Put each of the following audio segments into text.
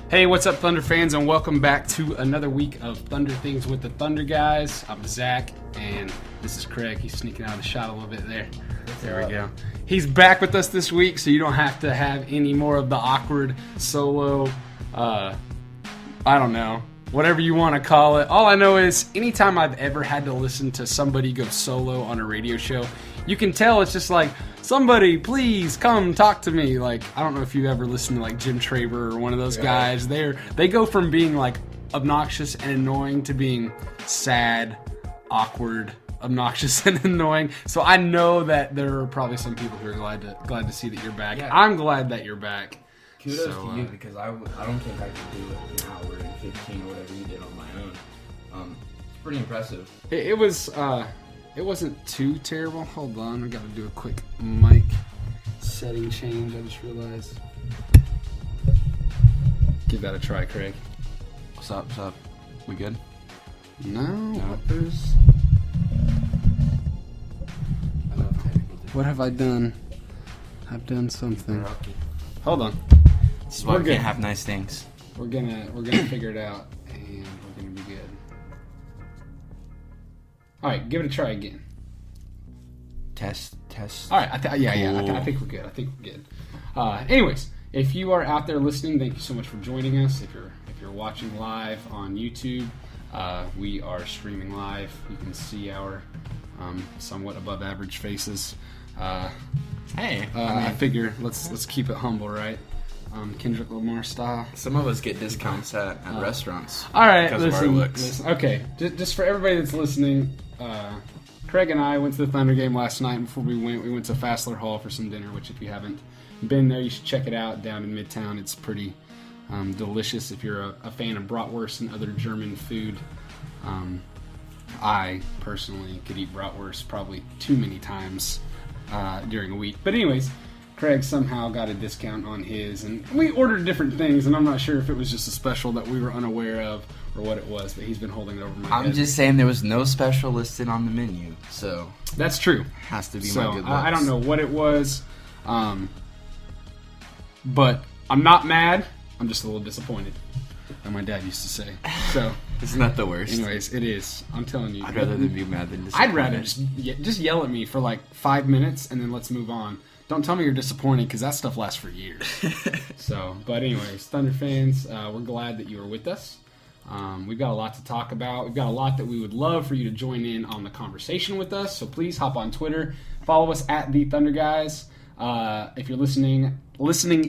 Hey, what's up, Thunder fans, and welcome back to another week of Thunder Things with the Thunder Guys. I'm Zack, and this is Craig. He's sneaking out of the shot a little bit there. There we go. He's back with us this week, so you don't have to have any more of the awkward solo, I don't know, whatever you want to call it. All I know is anytime I've ever had to listen to somebody go solo on a radio show, you can tell it's just like, somebody, please come talk to me. Like, I don't know if you ever listened to like Jim Traver or one of those guys. They go from being like obnoxious and annoying to being sad, awkward, obnoxious and annoying. So I know that there are probably some people who are glad to see that you're back. Yeah. I'm glad that you're back. Kudos to you, because I don't think I could do it an hour and 15 or whatever you did on my own. It's pretty impressive. It wasn't too terrible. Hold on, I gotta do a quick mic setting change. I just realized. Give that a try, Craig. What's up? We good? No. What have I done? I've done something. Hold on. This is why we can't have nice things. We're gonna figure it out, and we're gonna be good. All right, give it a try again. Test. All right, I think we're good. Anyways, if you are out there listening, thank you so much for joining us. If you're watching live on YouTube, we are streaming live. You can see our somewhat above average faces. I figure let's keep it humble, right? Kendrick Lamar style. Some of us get discounts at restaurants. All right, because of our looks. Listen. Okay, just for everybody that's listening, Craig and I went to the Thunder game last night. And before we went to Fassler Hall for some dinner, which if you haven't been there, you should check it out down in Midtown. It's pretty delicious if you're a fan of bratwurst and other German food. I personally could eat bratwurst probably too many times during a week. But anyways, Craig somehow got a discount on his, and we ordered different things, and I'm not sure if it was just a special that we were unaware of or what it was, but he's been holding it over my head. I'm just saying there was no special listed on the menu, so that's true. Has to be my good luck. I don't know what it was, but I'm not mad. I'm just a little disappointed, like my dad used to say. So it's not the worst. Anyways, it is. I'm telling you. I'd rather than be mad than disappointed. I'd rather just yell at me for like 5 minutes and then let's move on. Don't tell me you're disappointed, because that stuff lasts for years. But anyways, Thunder fans, we're glad that you are with us. We've got a lot to talk about. We've got a lot that we would love for you to join in on the conversation with us. So please hop on Twitter. Follow us at The Thunder Guys. If you're listening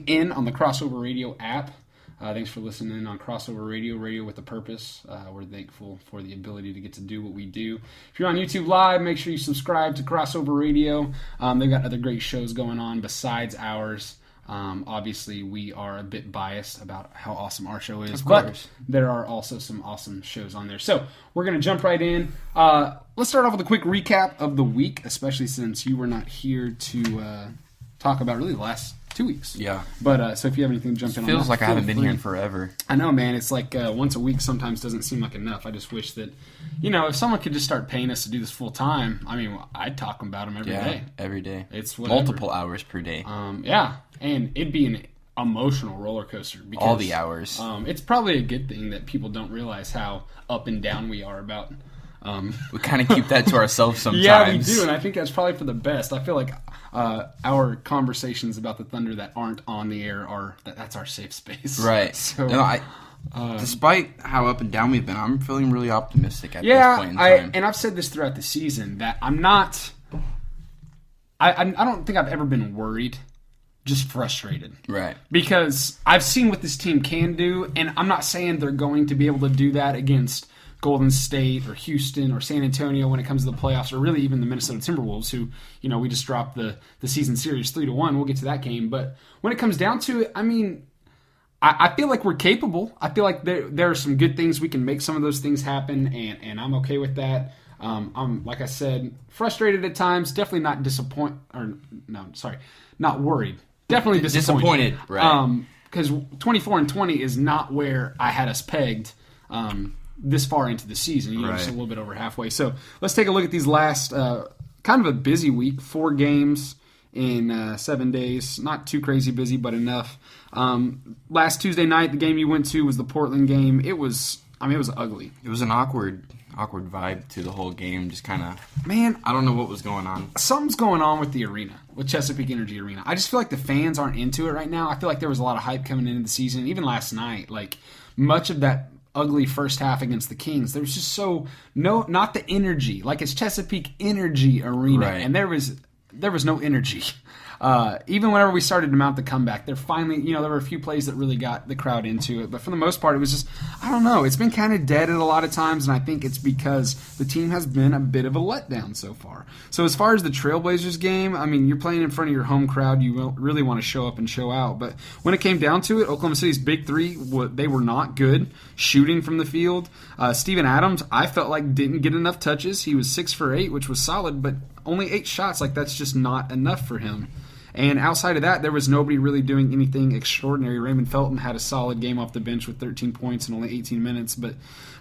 in on the Crossover Radio app, thanks for listening on Crossover Radio with a Purpose. We're thankful for the ability to get to do what we do. If you're on YouTube Live, make sure you subscribe to Crossover Radio. They've got other great shows going on besides ours. Obviously, we are a bit biased about how awesome our show is, but there are also some awesome shows on there. So we're going to jump right in. Let's start off with a quick recap of the week, especially since you were not here to talk about really the last 2 weeks. Yeah. But so if you have anything to jump in on that, feels like I haven't been here in forever. I know, man. It's like once a week sometimes doesn't seem like enough. I just wish that, if someone could just start paying us to do this full time, I mean, I'd talk about them every day. Every day. It's whatever. Multiple hours per day. Yeah. And it'd be an emotional roller coaster. Because, all the hours. It's probably a good thing that people don't realize how up and down we are about. We kind of keep that to ourselves sometimes. Yeah, we do, and I think that's probably for the best. I feel like our conversations about the Thunder that aren't on the air that's our safe space. Right. So, despite how up and down we've been, I'm feeling really optimistic at this point in time. And I've said this throughout the season that I'm not. I don't think I've ever been worried. Just frustrated. Right. Because I've seen what this team can do, and I'm not saying they're going to be able to do that against Golden State or Houston or San Antonio when it comes to the playoffs, or really even the Minnesota Timberwolves, who, we just dropped the season series 3-1. We'll get to that game. But when it comes down to it, I mean, I feel like we're capable. I feel like there are some good things. We can make some of those things happen, and I'm okay with that. I'm, like I said, frustrated at times. Definitely not not worried. Definitely disappointed. Right. Because 24-20 is not where I had us pegged this far into the season. Just a little bit over halfway. So let's take a look at these last kind of a busy week. 4 games in 7 days. Not too crazy busy, but enough. Last Tuesday night, the game you went to was the Portland game. It was ugly. It was an awkward vibe to the whole game. Just kind of, man, I don't know what was going on. Something's going on with the arena, with Chesapeake Energy Arena. I just feel like the fans aren't into it right now. I feel like there was a lot of hype coming into the season, even last night. Like, much of that ugly first half against the Kings, there was just not the energy. Like, it's Chesapeake Energy Arena, right. And there was no energy. Even whenever we started to mount the comeback, there were a few plays that really got the crowd into it. But for the most part, it was just, I don't know, it's been kind of dead at a lot of times, and I think it's because the team has been a bit of a letdown so far. So as far as the Trailblazers game, I mean, you're playing in front of your home crowd. You really want to show up and show out. But when it came down to it, Oklahoma City's big three, they were not good shooting from the field. Steven Adams, I felt like didn't get enough touches. He was 6 for 8, which was solid, but only 8 shots. Like, that's just not enough for him. And outside of that, there was nobody really doing anything extraordinary. Raymond Felton had a solid game off the bench with 13 points in only 18 minutes. But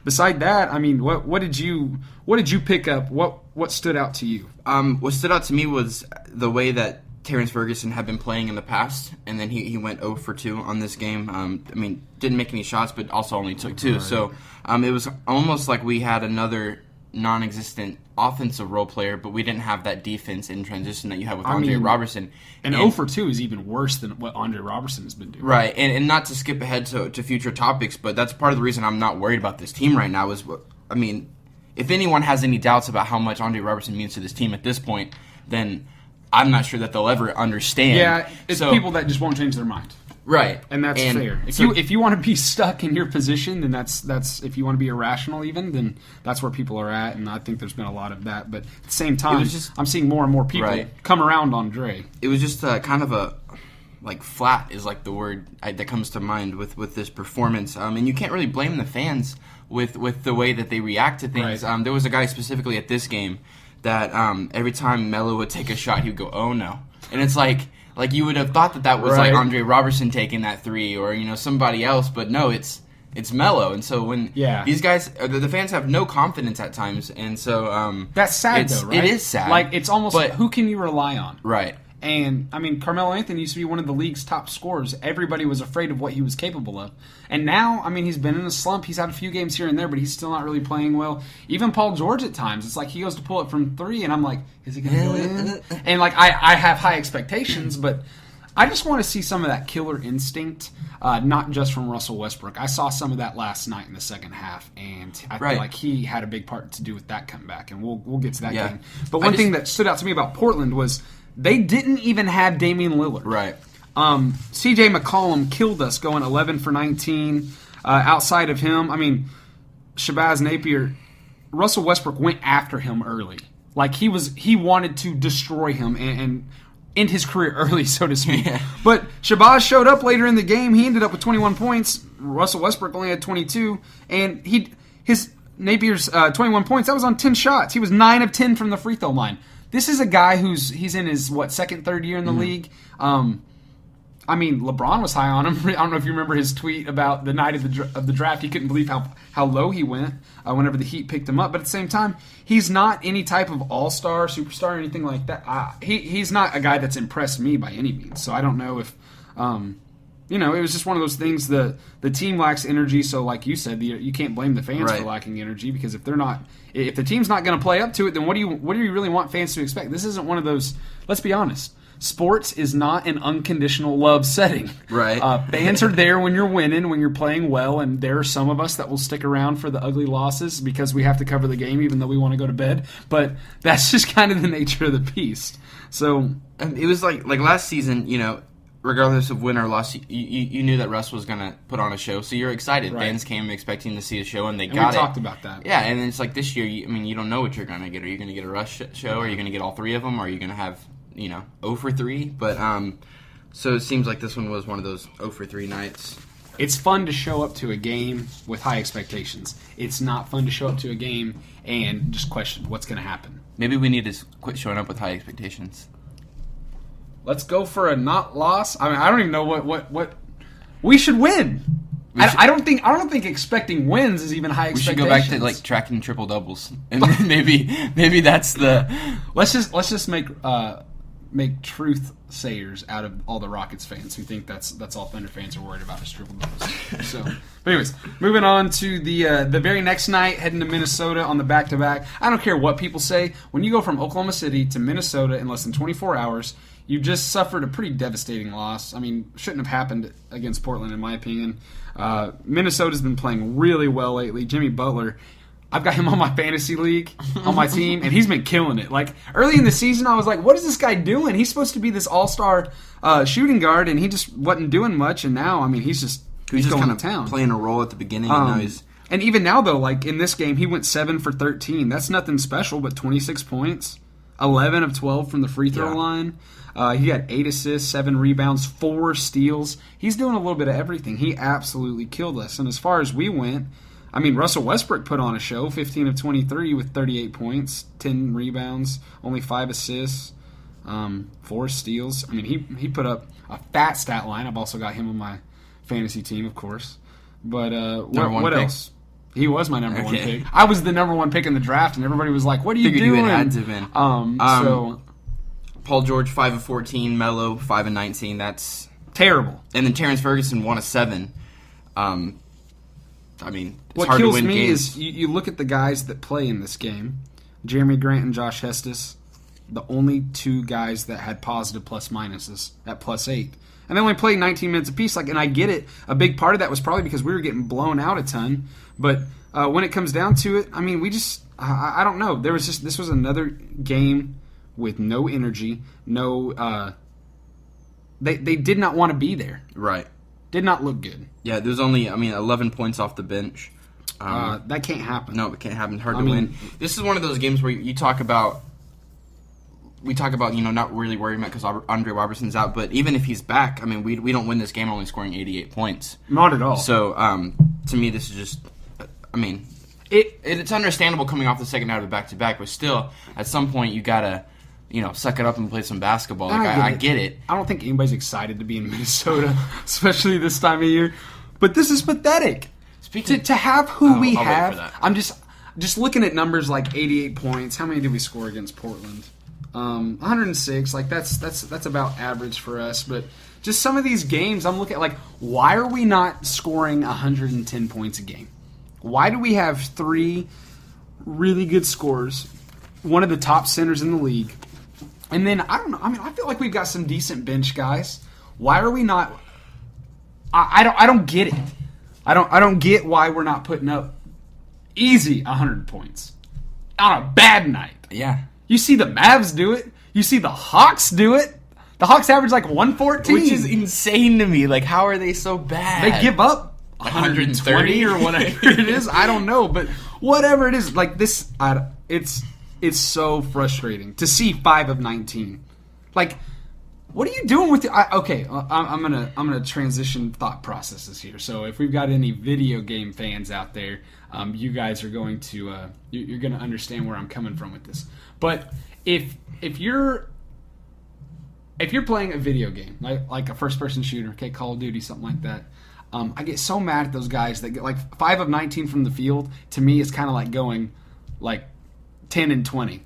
beside that, I mean, what did you pick up? What stood out to you? What stood out to me was the way that Terrence Ferguson had been playing in the past, and then he went 0 for 2 on this game. I mean, didn't make any shots, but also only took 2. Right. So it was almost like we had another non-existent offensive role player, but we didn't have that defense in transition that you have with Andre Roberson. And 0 for 2 is even worse than what Andre Roberson has been doing. Right, and not to skip ahead to future topics, but that's part of the reason I'm not worried about this team right now is, I mean, if anyone has any doubts about how much Andre Roberson means to this team at this point, then I'm not sure that they'll ever understand. Yeah, it's people that just won't change their mind. Right. And that's fair. If you want to be stuck in your position, then that's if you want to be irrational even, then that's where people are at, and I think there's been a lot of that. But at the same time, I'm seeing more and more people come around on Dre. It was just kind of a, like, flat is like the word that comes to mind with this performance. And you can't really blame the fans with the way that they react to things. Right. There was a guy specifically at this game that every time Melo would take a shot, he would go, "Oh no." And it's like you would have thought that was like Andre Roberson taking that 3 or somebody else, but no, it's Melo. And so when these guys, the fans have no confidence at times, and so that's sad though, right? It is sad. Like, it's almost like, who can you rely on? Right. And, I mean, Carmelo Anthony used to be one of the league's top scorers. Everybody was afraid of what he was capable of. And now, I mean, he's been in a slump. He's had a few games here and there, but he's still not really playing well. Even Paul George at times. It's like he goes to pull it from 3, and I'm like, is he going to go in? And, like, I have high expectations, but I just want to see some of that killer instinct, not just from Russell Westbrook. I saw some of that last night in the second half, and I feel like he had a big part to do with that comeback, and we'll get to that game. But one thing that stood out to me about Portland was they didn't even have Damian Lillard. Right. C.J. McCollum killed us going 11 for 19. Outside of him, I mean, Shabazz Napier, Russell Westbrook went after him early. Like, he wanted to destroy him and end his career early, so to speak. Yeah. But Shabazz showed up later in the game. He ended up with 21 points. Russell Westbrook only had 22. And Napier's 21 points, that was on 10 shots. He was 9 of 10 from the free throw line. This is a guy he's in his, second, third year in the league. I mean, LeBron was high on him. I don't know if you remember his tweet about the night of the draft. He couldn't believe how low he went whenever the Heat picked him up. But at the same time, he's not any type of all-star, superstar, or anything like that. He's not a guy that's impressed me by any means. So I don't know if, it was just one of those things. The team lacks energy. So like you said, you can't blame the fans for lacking energy, because if the team's not going to play up to it, then what do you really want fans to expect? This isn't one of those. Let's be honest. Sports is not an unconditional love setting. Right. Fans are there when you're winning, when you're playing well, and there are some of us that will stick around for the ugly losses because we have to cover the game even though we want to go to bed. But that's just kind of the nature of the beast. So it was like last season, regardless of win or loss, you knew that Russ was going to put on a show, so you're excited. Right. Fans came expecting to see a show, and got it. We talked about that. Yeah, and it's like this year, you don't know what you're going to get. Are you going to get a Russ show? Are you going to get all 3 of them? Or are you going to have 0 for 3, but so it seems like this one was one of those 0 for 3 nights. It's fun to show up to a game with high expectations. It's not fun to show up to a game and just question what's going to happen. Maybe we need to quit showing up with high expectations. Let's go for a not loss. I mean, I don't even know what we should win. I don't think expecting wins is even high expectations. We should go back to tracking triple doubles, and maybe that's the. Let's just make make truth sayers out of all the Rockets fans who think that's all Thunder fans are worried about is triple doubles. So, but anyways, moving on to the very next night, heading to Minnesota on the back-to-back. I don't care what people say. When you go from Oklahoma City to Minnesota in less than 24 hours, you just suffered a pretty devastating loss. I mean, shouldn't have happened against Portland, in my opinion. Minnesota's been playing really well lately. Jimmy Butler, I've got him on my fantasy league, on my team, and he's been killing it. Like, early in the season, I was like, what is this guy doing? He's supposed to be this all-star shooting guard, and he just wasn't doing much, and now, I mean, he's just going kind to of town. Playing a role at the beginning, and now he's... And even now, though, like, in this game, he went 7 for 13. That's nothing special, but 26 points, 11 of 12 from the free throw line. He had 8 assists, 7 rebounds, 4 steals. He's doing a little bit of everything. He absolutely killed us. And as far as we went, I mean, Russell Westbrook put on a show, 15 of 23 with 38 points, 10 rebounds, only 5 assists, 4 steals. I mean, he put up a fat stat line. I've also got him on my fantasy team, of course. But what else? He was my number one pick. I was the number one pick in the draft, and everybody was like, what are you doing? You had to have been. So... Paul George, 5 of 14. Melo, 5 of 19. That's terrible. And then Terrence Ferguson, 1 of 7. I mean, it's what hard to kills win me games. is you look at the guys that play in this game. Jeremy Grant and Josh Hestis, the only 2 guys that had positive plus minuses at +8. And they only played 19 minutes apiece. Like, and I get it. A big part of that was probably because we were getting blown out a ton. But when it comes down to it, I mean, we just I don't know. This was another game with no energy, no. They did not want to be there. Right. Did not look good. Yeah, there's only 11 points off the bench. That can't happen. No, it can't happen. Hard to win. This is one of those games where you talk about. We talk about not really worrying about because Andre Roberson's out, but even if he's back, I mean we don't win this game only scoring 88 points. Not at all. So to me this is just, I mean, it's understandable coming off the second out of the back-to-back, but still at some point you gotta suck it up and play some basketball. Like, I get it. I don't think anybody's excited to be in Minnesota, especially this time of year. But this is pathetic. To have who we have. I'm just looking at numbers like 88 points. How many did we score against Portland? 106. Like that's about average for us. But just some of these games, I'm looking at like, why are we not scoring 110 points a game? Why do we have 3 really good scorers, one of the top centers in the league? And then, I don't know, I mean, I feel like we've got some decent bench guys. Why are we not... I don't get it. I don't get why we're not putting up easy 100 points on a bad night. Yeah. You see the Mavs do it. You see the Hawks do it. The Hawks average like 114. Which is insane to me. Like, how are they so bad? They give up 120 or whatever it is. I don't know, but whatever it is, like this, it's so frustrating to see 5 of 19. Like, what are you doing with I'm gonna transition thought processes here. So if we've got any video game fans out there, you guys are going to you're gonna understand where I'm coming from with this. But if you're playing a video game like a first person shooter, okay, Call of Duty, something like that. I get so mad at those guys that get like 5 of 19 from the field. To me, it's kind of like going like 10 and 20.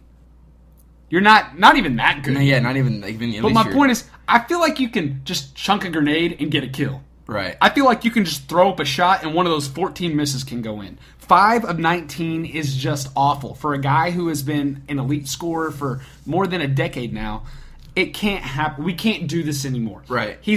You're not even that good. No, yeah, not even. At least but my point is, I feel like you can just chunk a grenade and get a kill. Right. I feel like you can just throw up a shot and one of those 14 misses can go in. 5 of 19 is just awful. For a guy who has been an elite scorer for more than a decade now, it can't happen. We can't do this anymore. Right. He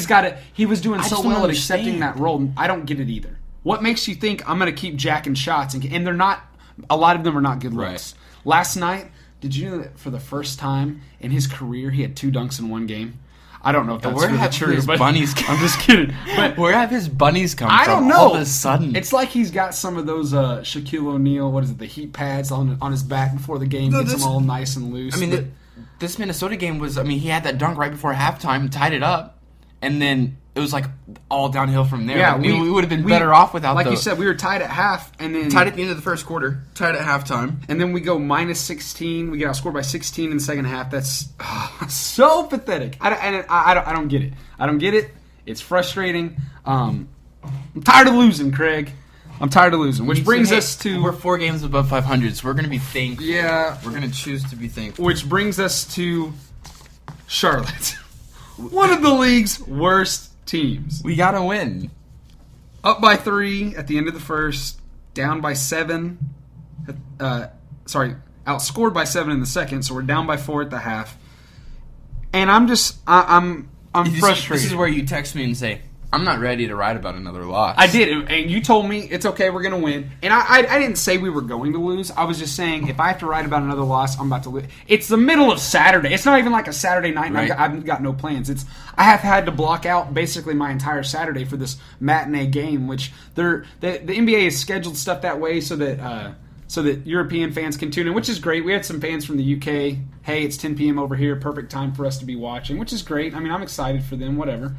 was doing so well at understand. accepting that role. I don't get it either. What makes you think I'm going to keep jacking shots? And they're not, a lot of them are not good looks. Right. Last night, did you know that for the first time in his career, he had 2 dunks in one game? I don't know if that's really true, but bunnies I'm just kidding. But where have his bunnies come from? I don't know. All of a sudden, it's like he's got some of those Shaquille O'Neal, the heat pads on his back before the game, gets them all nice and loose. I mean, this Minnesota game was. I mean, he had that dunk right before halftime, tied it up, and then it was like all downhill from there. Yeah, like, we would have been better off without. Like you said, we were tied at half, and then tied at the end of the first quarter, tied at halftime, and then we go minus 16. We get outscored by 16 in the second half. That's so pathetic. I don't get it. I don't get it. It's frustrating. I'm tired of losing, Craig. I'm tired of losing. Which brings us to... We're 4 games above 500, so we're going to be thankful. Yeah. We're going to choose to be thankful. Which brings us to Charlotte. One of the league's worst teams. We got to win. Up by 3 at the end of the first. Down by 7. Outscored by 7 in the second. So we're down by 4 at the half. And I'm frustrated. This is where you text me and say, I'm not ready to write about another loss. I did, and you told me it's okay, we're going to win. And I didn't say we were going to lose. I was just saying if I have to write about another loss, I'm about to lose. It's the middle of Saturday. It's not even like a Saturday night, and right. I've got no plans. I have had to block out basically my entire Saturday for this matinee game, which the NBA has scheduled stuff that way so that European fans can tune in, which is great. We had some fans from the UK. Hey, it's 10 p.m. over here. Perfect time for us to be watching, which is great. I mean, I'm excited for them, whatever.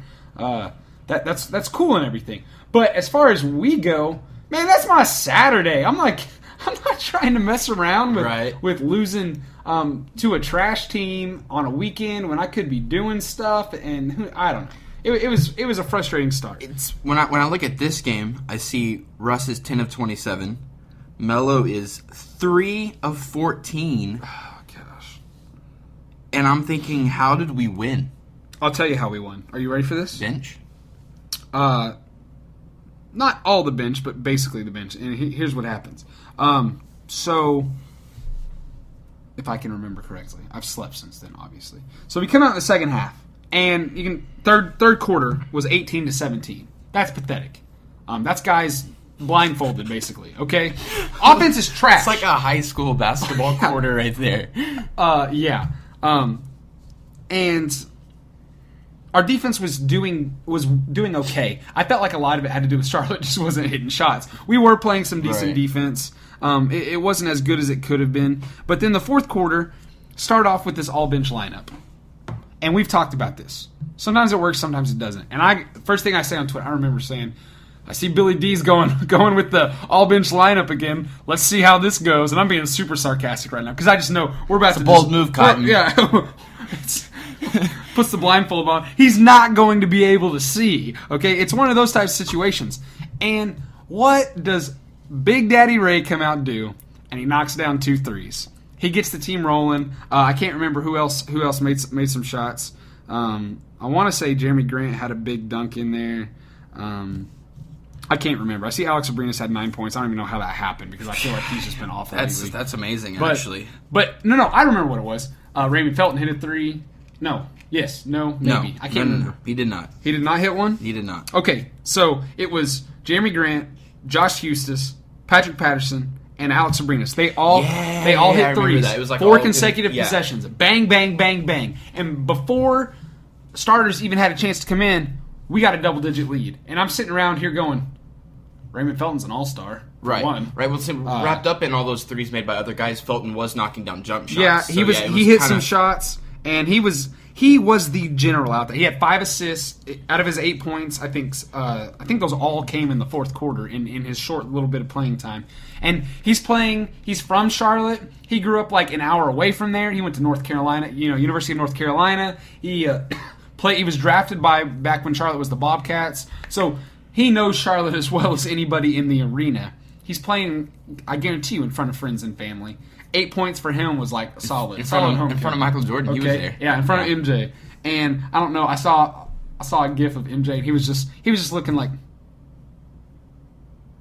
That's cool and everything. But as far as we go, man, that's my Saturday. I'm not trying to mess around with losing to a trash team on a weekend when I could be doing stuff, and I don't know. It was a frustrating start. When I look at this game, I see Russ is 10 of 27. Melo is 3 of 14. Oh, gosh. And I'm thinking, how did we win? I'll tell you how we won. Are you ready for this? Bench? Not all the bench, but basically the bench. And here's what happens. So, if I can remember correctly, I've slept since then, obviously. So we come out in the second half, and third quarter was 18-17. That's pathetic. That's guys blindfolded, basically. Okay, offense is trash. It's like a high school basketball quarter right there. Yeah. And our defense was doing okay. I felt like a lot of it had to do with Charlotte just wasn't hitting shots. We were playing some decent defense. It wasn't as good as it could have been. But then the fourth quarter started off with this all-bench lineup. And we've talked about this. Sometimes it works, sometimes it doesn't. And first thing I say on Twitter, I remember saying, I see Billy D's going with the all-bench lineup again. Let's see how this goes. And I'm being super sarcastic right now because I just know we're about to bold move, Cotton. Yeah. Puts the blindfold on. He's not going to be able to see. Okay, it's one of those types of situations. And what does Big Daddy Ray come out and do? And he knocks down 2 threes. He gets the team rolling. I can't remember who else made some shots. I want to say Jeremy Grant had a big dunk in there. I can't remember. I see Alex Abrinas had 9 points. I don't even know how that happened because I feel like he's just been awful. That's amazing, actually. But no, I remember what it was. Raymond Felton hit a 3. No. Yes. No. Maybe. No. I can't remember. No. He did not. He did not hit one? He did not. Okay. So it was Jeremy Grant, Josh Hustis, Patrick Patterson, and Alex Abrinas. They all hit threes. That. It was like 4 consecutive possessions. Bang, bang, bang, bang. And before starters even had a chance to come in, we got a double-digit lead. And I'm sitting around here going, Raymond Felton's an all-star. Right. One. Right. Well, wrapped up in all those threes made by other guys, Felton was knocking down jump shots. Yeah, he hit some shots, and he was the general out there. He had 5 assists out of his 8 points. I think those all came in the fourth quarter in his short little bit of playing time. And he's from Charlotte. He grew up like an hour away from there. He went to North Carolina, University of North Carolina. He was drafted back when Charlotte was the Bobcats. So he knows Charlotte as well as anybody in the arena. He's playing, I guarantee you, in front of friends and family. 8 points for him was like solid. In front of Michael Jordan, okay. He was there. Yeah, in front of MJ. And I don't know, I saw a gif of MJ, and he was just looking like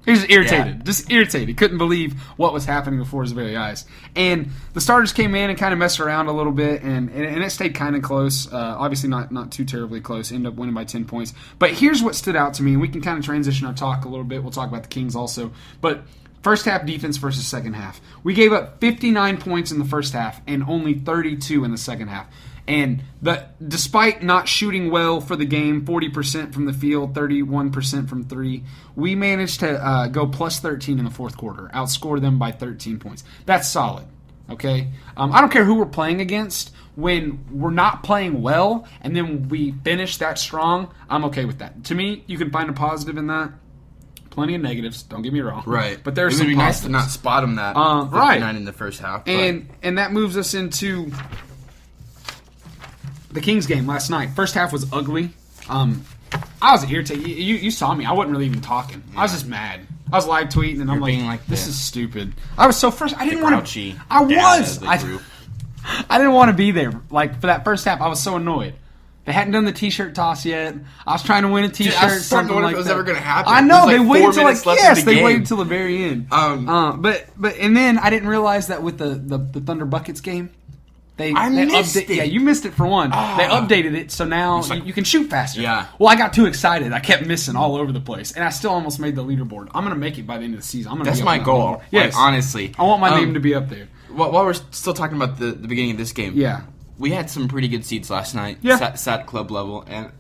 he was irritated. Yeah. Just irritated. Couldn't believe what was happening before his very eyes. And the starters came in and kind of messed around a little bit, and it stayed kind of close. Obviously not too terribly close. Ended up winning by 10 points. But here's what stood out to me, and we can kind of transition our talk a little bit. We'll talk about the Kings also. But first half defense versus second half. We gave up 59 points in the first half and only 32 in the second half. And despite not shooting well for the game, 40% from the field, 31% from 3, we managed to go plus 13 in the fourth quarter, outscore them by 13 points. That's solid, okay? I don't care who we're playing against. When we're not playing well and then we finish that strong, I'm okay with that. To me, you can find a positive in that. Plenty of negatives, don't get me wrong. Right. But there's some positives. It would be nice to not spot them that 59 in the first half. And that moves us into the Kings game last night. First half was ugly. I was irritated. You saw me. I wasn't really even talking. Yeah. I was just mad. I was live tweeting, and I'm like, this is stupid. I was so frustrated. I didn't want to. I didn't want to be there. Like, for that first half, I was so annoyed. They hadn't done the T-shirt toss yet. I was trying to win a T-shirt. Dude, I was starting to wonder if it was ever going to happen. I know. They waited until they waited until the very end. But then I didn't realize that with the Thunder Buckets game, they missed it. Yeah, you missed it for one. They updated it, so now you can shoot faster. Yeah. Well, I got too excited. I kept missing all over the place, and I still almost made the leaderboard. I'm gonna make it by the end of the season. That's my goal. Yes, honestly, I want my name to be up there. While we're still talking about the beginning of this game, yeah. We had some pretty good seats last night. Yeah. Sat club level, and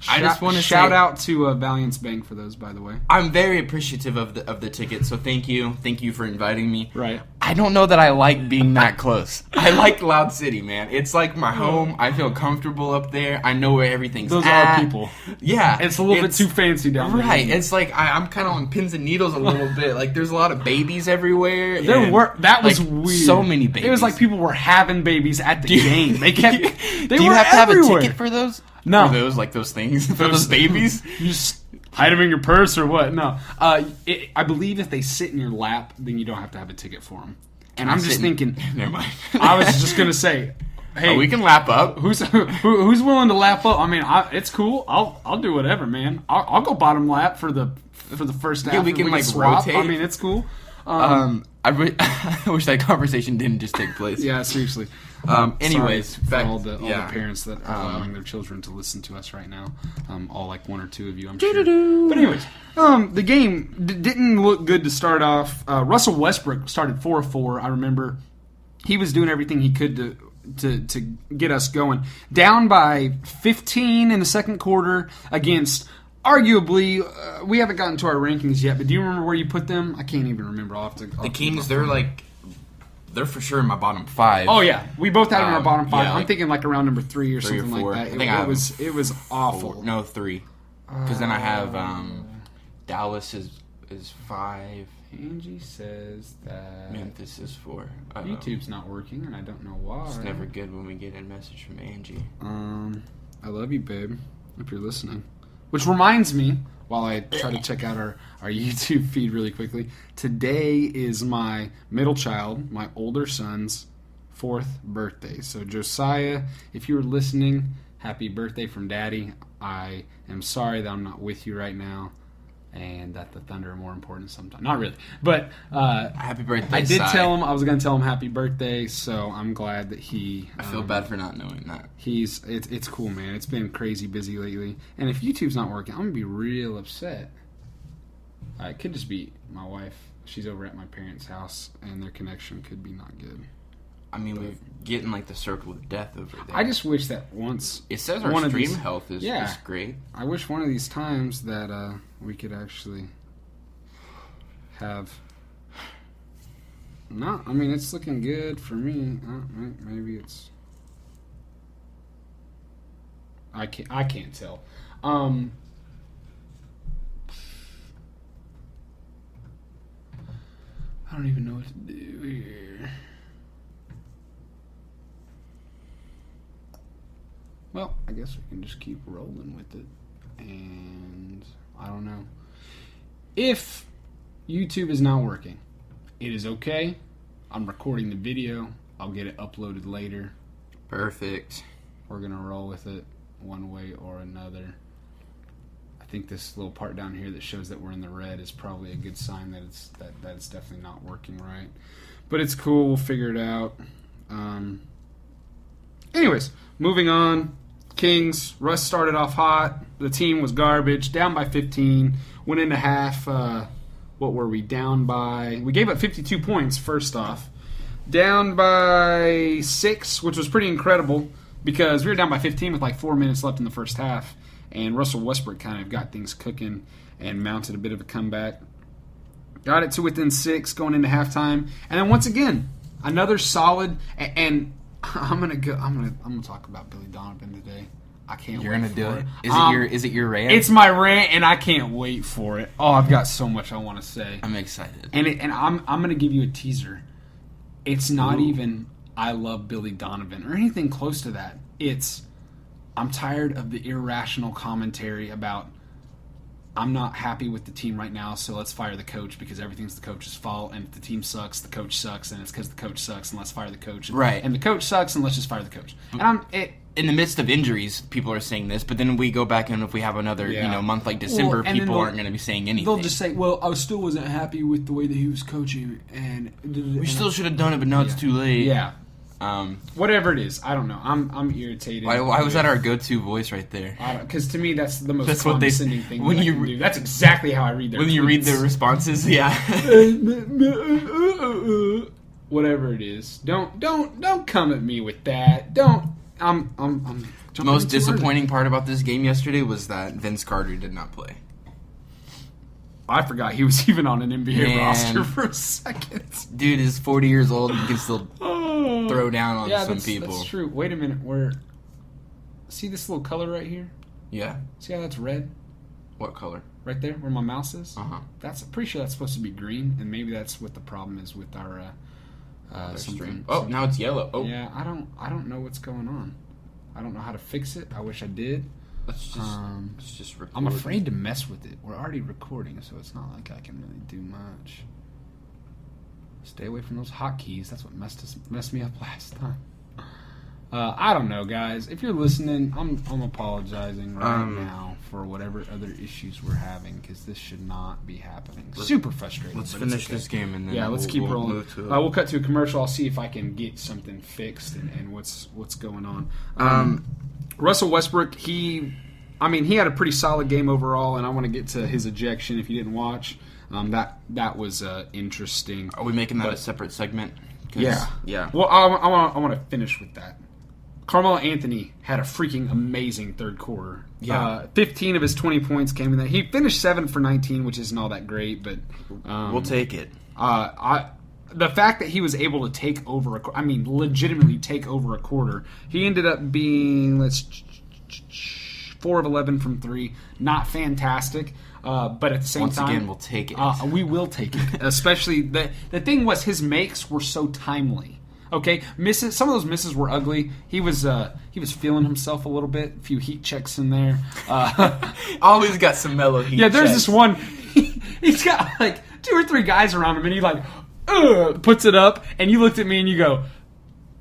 I just want to shout out to Valiant's Bank for those, by the way. I'm very appreciative of the ticket, so thank you for inviting me. Right. I don't know that I like being that close. I like Loud City, man. It's like my home. I feel comfortable up there. I know where everything's Those at. are people. Yeah, it's a little bit too fancy down there. Right. It's like I'm kind of on pins and needles a little bit. Like there's a lot of babies everywhere. That was weird. So many babies. It was like people were having babies at the game. They kept. Do you have to have a ticket for those? No. For those things? For those babies? You just hide them in your purse or what? No. I believe if they sit in your lap, then you don't have to have a ticket for them. And I'm just thinking. Never mind. I was just gonna say, hey, we can lap up. Who's willing to lap up? I mean, it's cool. I'll do whatever, man. I'll go bottom lap for the first half. Yeah, we can swap. Rotate. I mean, it's cool. I wish that conversation didn't just take place. Yeah, seriously. Anyways, for all the parents that are allowing their children to listen to us right now, all like one or two of you, I'm sure. But anyways, the game didn't look good to start off. Russell Westbrook started 4 of 4. I remember he was doing everything he could to get us going. Down by 15 in the second quarter against. Arguably, we haven't gotten to our rankings yet, but do you remember where you put them? I can't even remember. The Kings, they're for sure in my bottom 5. Oh yeah, we both had them in our bottom 5. Yeah, I'm thinking like around number 3 or something like that. I think it was awful. 4. No, 3. Because then I have Dallas is 5. Angie says that Memphis is 4. YouTube's not working, and I don't know why. It's never good when we get a message from Angie. I love you, babe. If you're listening. Which reminds me, while I try to check out our YouTube feed really quickly, today is my middle child, my older son's 4th birthday. So Josiah, if you're listening, happy birthday from Daddy. I am sorry that I'm not with you right now and that the Thunder are more important sometimes. Not really. But happy birthday, I did tell him, I was going to tell him happy birthday, so I'm glad that he... I feel bad for not knowing that. It's cool, man. It's been crazy busy lately. And if YouTube's not working, I'm going to be real upset. It could just be my wife. She's over at my parents' house, and their connection could be not good. I mean, we're getting like the circle of death over there. I just wish that once... It says our stream health is great. I wish one of these times that we could actually have... No, I mean, it's looking good for me. Maybe it's... I can't tell. I don't even know what to do here. Well, I guess we can just keep rolling with it. And I don't know. If YouTube is not working, it is okay. I'm recording the video. I'll get it uploaded later. Perfect. We're going to roll with it one way or another. I think this little part down here that shows that we're in the red is probably a good sign that it's definitely not working right. But it's cool. We'll figure it out. Anyways, moving on. Kings. Russ started off hot. The team was garbage. Down by 15. Went into half. What were we down by? We gave up 52 points first off. Down by 6, which was pretty incredible because we were down by 15 with like 4 minutes left in the first half. And Russell Westbrook kind of got things cooking and mounted a bit of a comeback. Got it to within 6 going into halftime. And then once again, another solid and I'm gonna talk about Billy Donovan today. I can't. You're wait gonna do for it. Is it your rant? It's my rant, and I can't wait for it. Oh, I've got so much I want to say. I'm excited. And I'm gonna give you a teaser. It's not even I love Billy Donovan or anything close to that. It's I'm tired of the irrational commentary about I'm not happy with the team right now, so let's fire the coach because everything's the coach's fault. And if the team sucks, the coach sucks, and it's because the coach sucks, and let's fire the coach. Right. And the coach sucks, and let's just fire the coach. And in the midst of injuries, people are saying this, but then we go back and if we have another month like December, people aren't going to be saying anything. They'll just say, "Well, I still wasn't happy with the way that he was coaching, and we still should have done it, but now it's too late." Yeah. Whatever it is, I don't know. I'm irritated. Why was that our go-to voice right there? Because to me, that's the most that's condescending thing when you do. That's exactly how I read their when tweets. you read their responses. Yeah. Whatever it is, don't come at me with that. Don't. I'm The most disappointing part about this game yesterday was that Vince Carter did not play. I forgot he was even on an NBA roster for a second. Dude is 40 years old and can still throw down on some people. That's true. Wait a minute. See this little color right here? Yeah. See how that's red? What color? Right there, where my mouse is. Uh-huh. I'm pretty sure that's supposed to be green, and maybe that's what the problem is with our stream. Oh, now it's yellow. Oh. Yeah, I don't know what's going on. I don't know how to fix it. I wish I did. Let's just record. I'm afraid to mess with it. We're already recording, so it's not like I can really do much. Stay away from those hotkeys. That's what messed me up last time. I don't know, guys. If you're listening, I'm apologizing right now for whatever other issues we're having because this should not be happening. Super frustrating. Let's finish this game and then let's keep rolling. Move to we'll cut to a commercial. I'll see if I can get something fixed and what's going on. Russell Westbrook, he had a pretty solid game overall, and I want to get to his ejection if you didn't watch. That was interesting. Are we making that a separate segment? Yeah. Well, I want to finish with that. Carmelo Anthony had a freaking amazing third quarter. Yeah. 15 of his 20 points came in there. He finished 7 for 19, which isn't all that great, but we'll take it. The fact that he was able to legitimately take over a quarter. He ended up being 4 of 11 from 3. Not fantastic, but at the same time, once again, we'll take it. We will take it. Especially the thing was his makes were so timely. Okay, misses. Some of those misses were ugly. He was feeling himself a little bit. A few heat checks in there. Always got some mellow heat. Yeah, there's checks. this one. He's got like 2 or 3 guys around him, and he puts it up, and you looked at me and you go,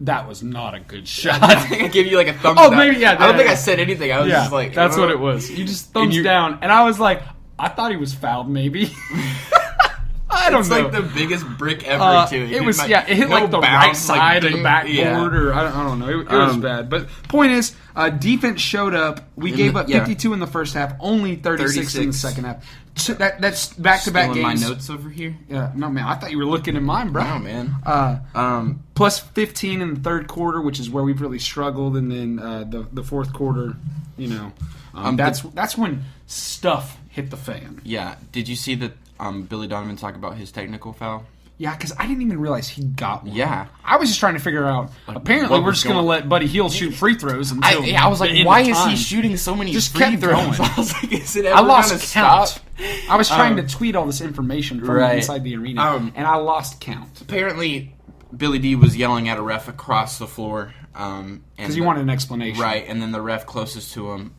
"That was not a good shot." I think I gave you like a thumbs down. Maybe yeah. I don't think I said anything. I was just like, that's what it was. You just thumbs down, and I was like, I thought he was fouled, maybe. I don't know. It's like the biggest brick ever, too. It was, it hit like the right side of the backboard, or I don't know. It was bad. But point is, defense showed up. We gave up 52 in the first half, only 36 in the second half. So that's back-to-back games. My notes over here? Yeah, no, man. I thought you were looking at mine, bro. No, man. Plus 15 in the third quarter, which is where we've really struggled, and then the fourth quarter, that's when stuff hit the fan. Yeah. Did you see that Billy Donovan talk about his technical foul? Yeah, because I didn't even realize he got one. Yeah. I was just trying to figure out, apparently we're just going to let Buddy Hield shoot free throws until I was like, why is he shooting so many free throws? I was like, is it ever going to stop? I was trying to tweet all this information from inside the arena, and I lost count. Apparently, Billy D was yelling at a ref across the floor. Because he wanted an explanation. Right, and then the ref closest to him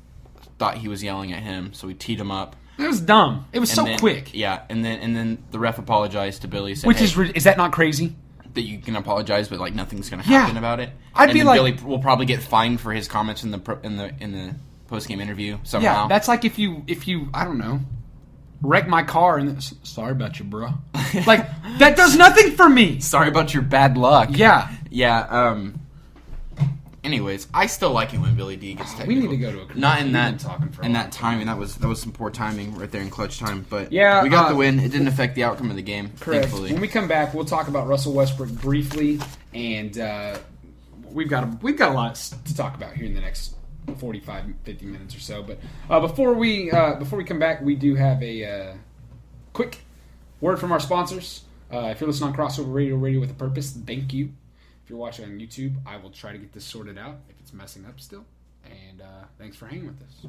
thought he was yelling at him, so he teed him up. It was dumb. It was quick. Yeah, and then the ref apologized to Billy, saying, is that not crazy? That you can apologize, but like nothing's going to happen about it. Billy will probably get fined for his comments in the post game interview somehow. Yeah, that's like if you I don't know, wreck my car and sorry about you, bro. Like that does nothing for me. Sorry about your bad luck. Yeah. Yeah. Anyways, I still like it when Billy D gets technical. We need to go to a commercial. Not in that timing. That was some poor timing right there in cluch time. But yeah, we got the win. It didn't affect the outcome of the game. Correct. Thankfully. When we come back, we'll talk about Russell Westbrook briefly, and we've got a lot to talk about here in the next 45, 50 minutes or so. But before we come back, we do have a quick word from our sponsors. If you're listening on Crossover Radio with a Purpose, thank you. If you're watching on YouTube, I will try to get this sorted out if it's messing up still. And thanks for hanging with us.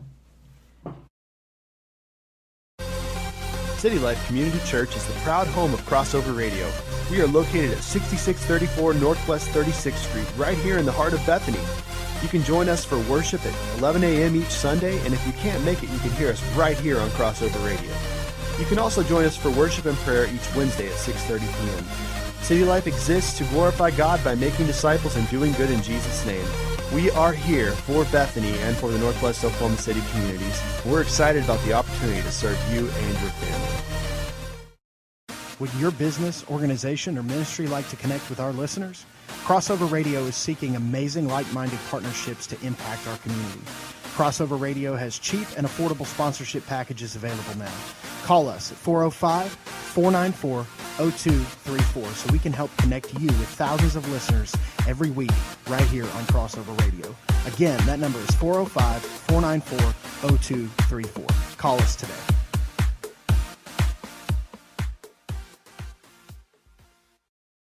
City Life Community Church is the proud home of Crossover Radio. We are located at 6634 Northwest 36th Street, right here in the heart of Bethany. You can join us for worship at 11 a.m. each Sunday, and if you can't make it, you can hear us right here on Crossover Radio. You can also join us for worship and prayer each Wednesday at 6:30 p.m. City Life exists to glorify God by making disciples and doing good in Jesus' name. We are here for Bethany and for the Northwest Oklahoma City communities. We're excited about the opportunity to serve you and your family. Would your business, organization, or ministry like to connect with our listeners? Crossover Radio is seeking amazing like-minded partnerships to impact our community. Crossover Radio has cheap and affordable sponsorship packages available now. Call us at 405-494-0234 so we can help connect you with thousands of listeners every week right here on Crossover Radio. Again, that number is 405-494-0234. Call us today.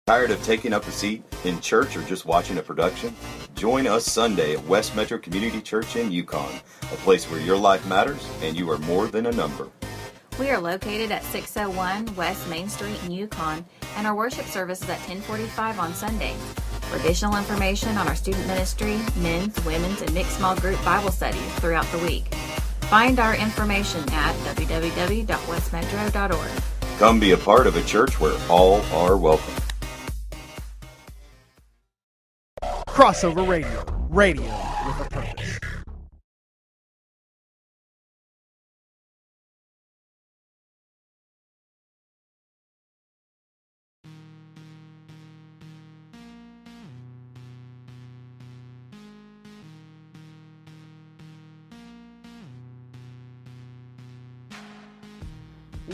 Tired of taking up a seat in church or just watching a production? Join us Sunday at West Metro Community Church in Yukon, a place where your life matters and you are more than a number. We are located at 601 West Main Street in Yukon, and our worship service is at 10:45 on Sunday. For additional information on our student ministry, men's, women's, and mixed small group Bible studies throughout the week, find our information at www.westmetro.org. Come be a part of a church where all are welcome. Crossover Radio. Radio with a purpose.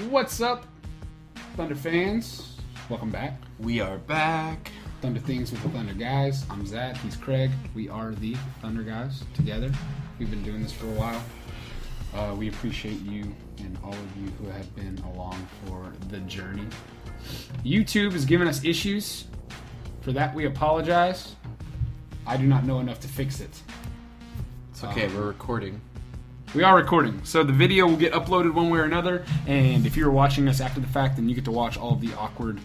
What's up, Thunder fans? Welcome back. We are back. Thunder Things with the Thunder Guys. I'm Zack. He's Craig. We are the Thunder Guys together. We've been doing this for a while. We appreciate you and all of you who have been along for the journey. YouTube has given us issues. For that, we apologize. I do not know enough to fix it. It's okay, we're recording. We are recording, so the video will get uploaded one way or another, and if you're watching us after the fact, then you get to watch all of the awkward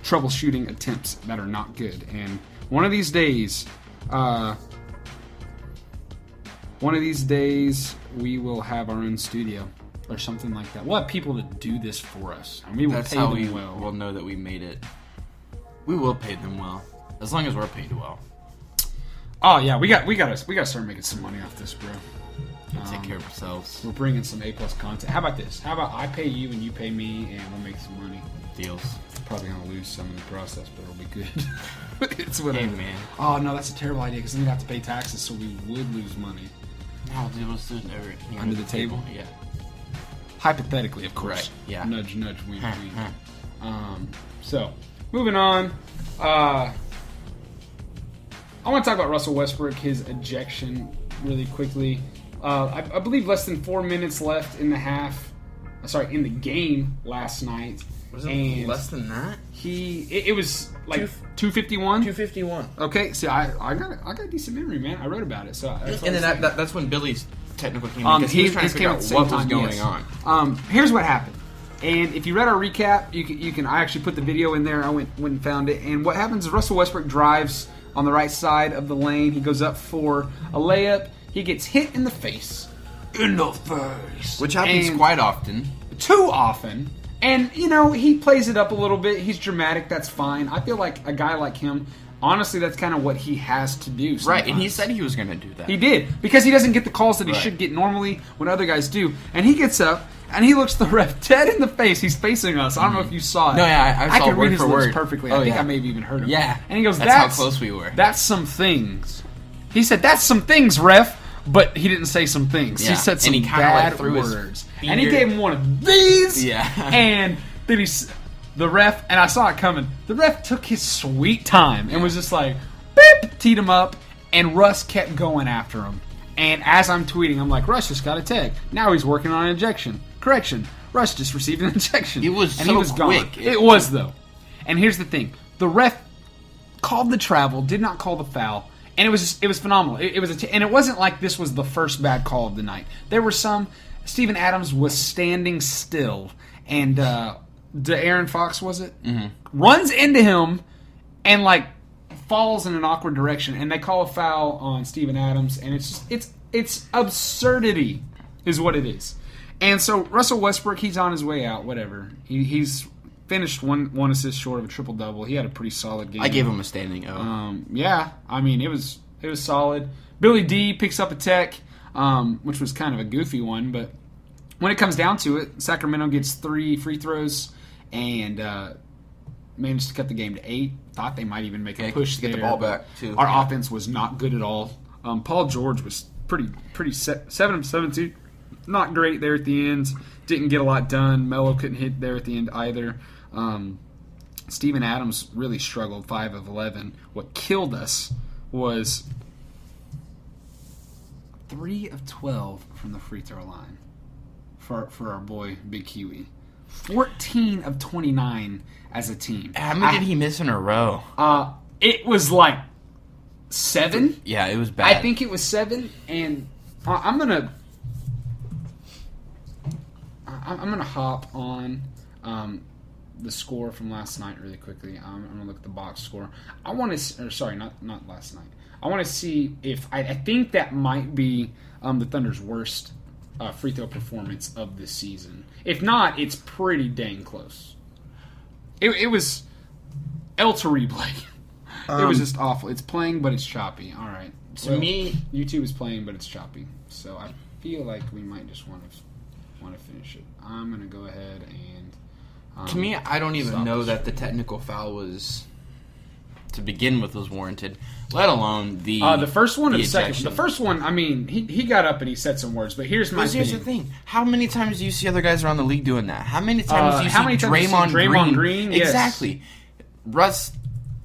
troubleshooting attempts that are not good. And one of these days, we will have our own studio or something like that. We'll have people to do this for us, and we will That's pay how them we well. will know that we made it. We will pay them well, as long as we're paid well. Oh yeah, we gotta start making some money off this, bro. Take care of ourselves. We're bringing some A+ content. How about this? How about I pay you and you pay me, and we'll make some money. Deals. Probably gonna lose some in the process, but it'll be good. It's whatever. Hey, man. Oh no, that's a terrible idea because then we'd have to pay taxes, so we would lose money. No, dude, let's do it Under the table? Yeah. Hypothetically, of course. Right, yeah. Nudge, nudge, wink, wink. So, moving on. I want to talk about Russell Westbrook, his ejection, really quickly. I believe less than 4 minutes left in the in the game last night. Was it less than that? It was like 2:51. 2:51. Okay, see, I got a decent memory, man. I wrote about it. So And then that's when Billy's technical came in, because he was trying to figure out what was going on. Here's what happened. And if you read our recap, you can. I actually put the video in there. I went and found it. And what happens is Russell Westbrook drives on the right side of the lane. He goes up for a layup. He gets hit in the face. In the face. Which happens quite often. Too often. And, he plays it up a little bit. He's dramatic. That's fine. I feel like a guy like him, honestly, that's kind of what he has to do sometimes. Right, and he said he was going to do that. He did. Because he doesn't get the calls that he should get normally when other guys do. And he gets up, and he looks the ref dead in the face. He's facing us. I don't know if you saw it. No, yeah, I saw can word read his for lips word. perfectly. Oh, I think yeah. I may have even heard him. Yeah. And he goes, that's how close we were. That's some things. He said, that's some things, ref. But he didn't say some things. Yeah. He said some bad words. And he gave him one of these. Yeah. And then the ref, and I saw it coming, the ref took his sweet time and was just like, beep, teed him up, and Russ kept going after him. And as I'm tweeting, I'm like, Russ just got a tag. Now he's working on an injection. Correction, Russ just received an injection. It was and so he was quick. Gone. It was, though. And here's the thing. The ref called the travel, did not call the foul. And it was phenomenal. And it wasn't like this was the first bad call of the night. There were some. Steven Adams was standing still, and De'Aaron Fox, was it? Mm-hmm. Runs into him, and like falls in an awkward direction, and they call a foul on Steven Adams, and it's absurdity is what it is. And so Russell Westbrook, he's on his way out. Whatever. He's finished one assist short of a triple-double. He had a pretty solid game. I gave him a standing O. Yeah, I mean, it was solid. Billy D picks up a tech, which was kind of a goofy one, but when it comes down to it, Sacramento gets 3 free throws and managed to cut the game to 8. Thought they might even make a push to get there, the ball back, too. Our offense was not good at all. Paul George was pretty 7 of 17. Not great there at the end. Didn't get a lot done. Melo couldn't hit there at the end either. Steven Adams really struggled, 5 of 11. What killed us was 3 of 12 from the free throw line for our boy Big Kiwi. 14 of 29 as a team. How many did he miss in a row? It was like 7. Yeah, it was bad. I think it was 7, and I'm gonna hop on the score from last night really quickly. I'm gonna look at the box score. I want to, sorry, not last night. I want to see if I think that might be the Thunder's worst free throw performance of this season. If not, it's pretty dang close. It was El Terrible. It was just awful. It's playing, but it's choppy. All right. To me, YouTube is playing, but it's choppy. So I feel like we might just want to finish it. I'm gonna go ahead and. To me, I don't even know that the technical foul was, to begin with, was warranted. Let alone the first one or the ejection. second. The first one, I mean, he got up and he said some words, but here's my Here's the thing. How many times do you see other guys around the league doing that? How many times do you see Draymond Green? Yes. Exactly. Russ,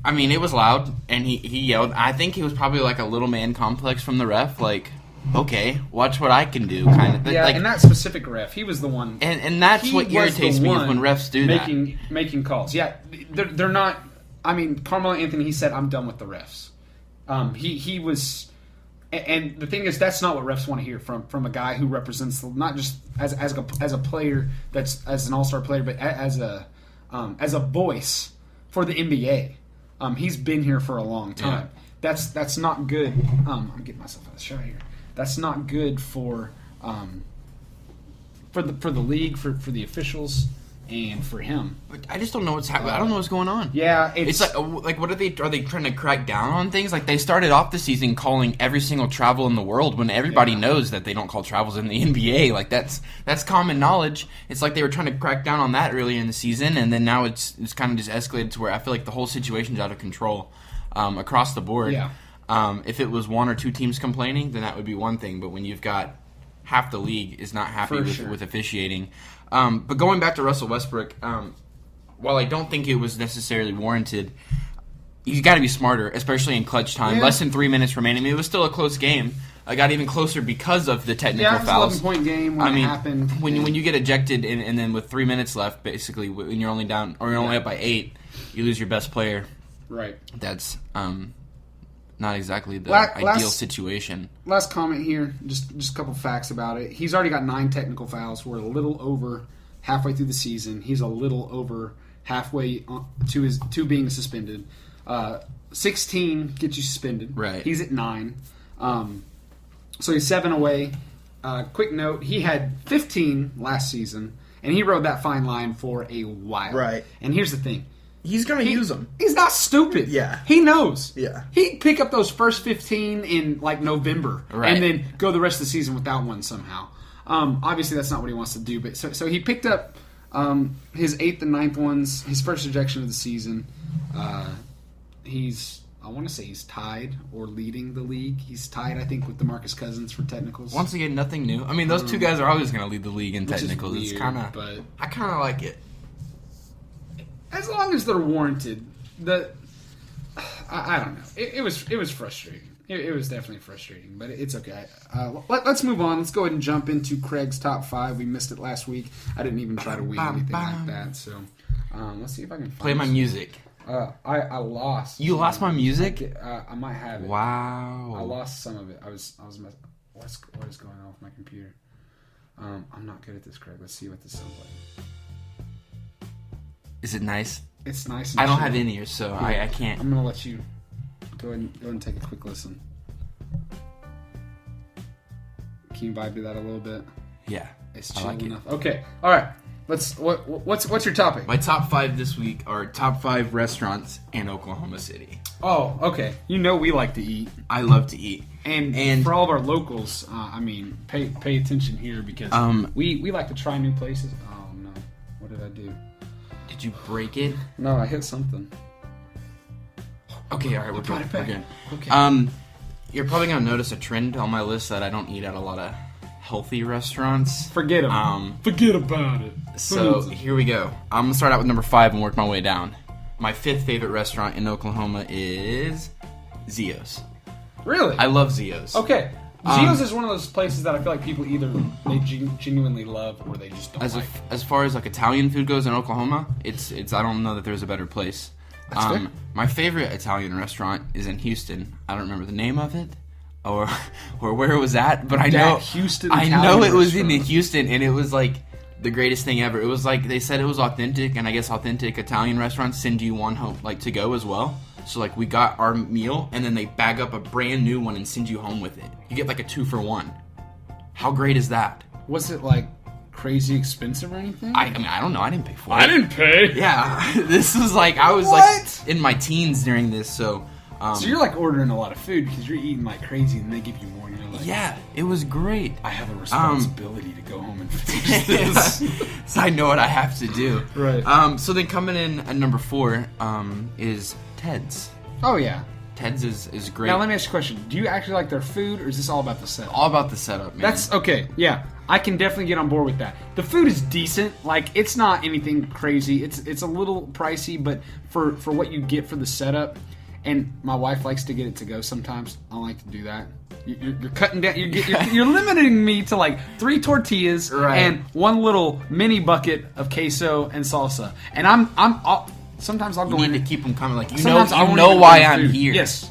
I mean, it was loud, and he yelled. I think he was probably like a little man complex from the ref, like, okay, watch what I can do, kind of. Yeah, like, and that specific ref, he was the one. And that's what irritates me is when refs do making calls. Yeah, they're not. I mean, Carmelo Anthony, he said, "I'm done with the refs." He was, and the thing is, that's not what refs want to hear from a guy who represents not just as a player that's as an all-star player, but as a voice for the NBA. He's been here for a long time. Yeah. That's not good. I'm getting myself out of the shot here. That's not good for the league, for the officials, and for him. I just don't know what's happening. I don't know what's going on. Yeah, it's like what are they trying to crack down on things? Like they started off the season calling every single travel in the world when everybody knows that they don't call travels in the NBA. Like that's common knowledge. It's like they were trying to crack down on that earlier in the season, and then now it's kind of just escalated to where I feel like the whole situation's out of control across the board. Yeah. If it was 1 or 2 teams complaining, then that would be one thing. But when you've got half the league is not happy with officiating. But going back to Russell Westbrook, while I don't think it was necessarily warranted, he's got to be smarter, especially in clutch time. Yeah. Less than 3 minutes remaining. I mean, it was still a close game. I got even closer because of the technical fouls. Yeah, it was an 11-point game when it happened. When you get ejected and then with 3 minutes left, basically, when you're only down or you're only up by 8, you lose your best player. Right. That's not exactly the ideal situation. Last comment here, just a couple facts about it. He's already got 9 technical fouls. We're a little over halfway through the season. He's a little over halfway to being suspended. 16 gets you suspended. Right. He's at 9. So he's 7 away. Quick note, he had 15 last season, and he rode that fine line for a while. Right. And here's the thing. He's going to use them. He's not stupid. Yeah. He knows. Yeah. He'd pick up those first 15 in, November. Right. And then go the rest of the season without one somehow. Obviously, that's not what he wants to do. But so he picked up his 8th and 9th ones, his first ejection of the season. I want to say he's tied or leading the league. He's tied, I think, with DeMarcus Cousins for technicals. Once again, nothing new. I mean, those two guys are always going to lead the league in technicals. Weird, it's kind of, but I kind of like it. As long as they're warranted, I don't know. It was frustrating. It was definitely frustrating, but it's okay. Let's move on. Let's go ahead and jump into Craig's top 5. We missed it last week. I didn't even try to wing anything like that. So let's see if I can play my music. I lost. You lost my music? I might have it. Wow. I lost some of it. I was messing. What is going on with my computer? I'm not good at this, Craig. Let's see what this sounds like. Is it nice? It's nice. I don't have in-ears, so I can't. I'm gonna let you. Go ahead and take a quick listen. Can you vibe to that a little bit? Yeah, It's I chill like it. enough. Okay, all right. What's your topic? My top 5 this week are top 5 restaurants in Oklahoma City. Oh, okay. You know we like to eat. I love to eat. And for all of our locals, pay attention here because we like to try new places. Oh no, what did I do? Did you break it? No, I hit something. Okay, all right, we're brought good. it back. We're good. Okay. You're probably gonna notice a trend on my list that I don't eat at a lot of healthy restaurants. Forget them. Forget about it. So here we go. I'm gonna start out with number 5 and work my way down. My 5th favorite restaurant in Oklahoma is Zio's. Really? I love Zio's. Okay. Zio's is one of those places that I feel like people either they genuinely love or they just don't like. As far as like Italian food goes in Oklahoma, it's I don't know that there's a better place. That's fair. My favorite Italian restaurant is in Houston. I don't remember the name of it or where it was at, but I know Houston. I Italian know it was in restaurant. Houston, and it was like the greatest thing ever. It was like they said it was authentic, and I guess authentic Italian restaurants send you one home like to go as well. So like we got our meal, and then they bag up a brand new one and send you home with it. You get like a 2-for-1. How great is that? Was it like crazy expensive or anything? I mean, I don't know. I didn't pay for it. I didn't pay. Yeah, this was like I was What? like in my teens during this, so. So you're like ordering a lot of food because you're eating like crazy, and they give you more, and you're like, Yeah, it was great. I have a responsibility to go home and finish this. So I know what I have to do. Right. So then coming in at number 4 is Ted's. Oh yeah. Ted's is great. Now let me ask you a question: do you actually like their food, or is this all about the setup? All about the setup, man. That's okay. Yeah, I can definitely get on board with that. The food is decent. Like it's not anything crazy. It's a little pricey, but for what you get for the setup, and my wife likes to get it to go sometimes. I don't like to do that. You're cutting down. You're limiting me to like 3 tortillas Right. and one little mini bucket of queso and salsa. And sometimes I'll go you in. need to keep them coming. Like Sometimes I you won't know even why order I'm food. here. Yes.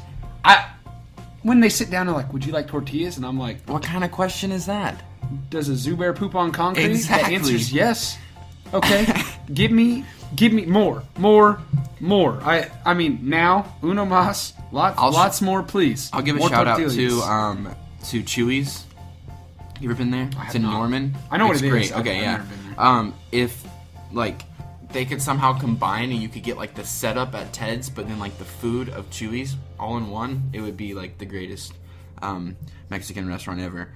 When they sit down, they're like, "Would you like tortillas?" And I'm like, What kind of question is that? "Does a Zubair poop on concrete?" Exactly. The answer is yes. Okay. give me more. I mean now uno más, lots more, please. I'll give a more shout tortillas. out to Chewy's. You ever been there? It's in not. Norman. I know what it's it is. great. I've Okay, yeah. never been there. If like they could somehow combine and you could get like the setup at Ted's, but then like the food of Chewy's all in one, it would be like the greatest Mexican restaurant ever.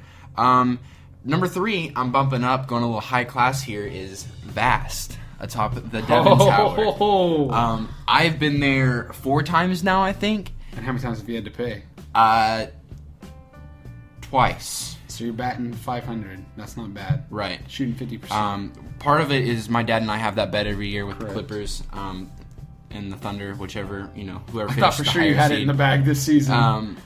Number 3, I'm bumping up, going a little high class here, is Vast atop the Devon Tower. I've been there 4 times now, I think. And how many times have you had to pay? Twice. So you're batting 500. That's not bad. Right. Shooting 50%. Part of it is my dad and I have that bet every year with Correct. the Clippers and the Thunder, whichever, whoever I finished thought for the sure you higher had it seed. in the bag this season.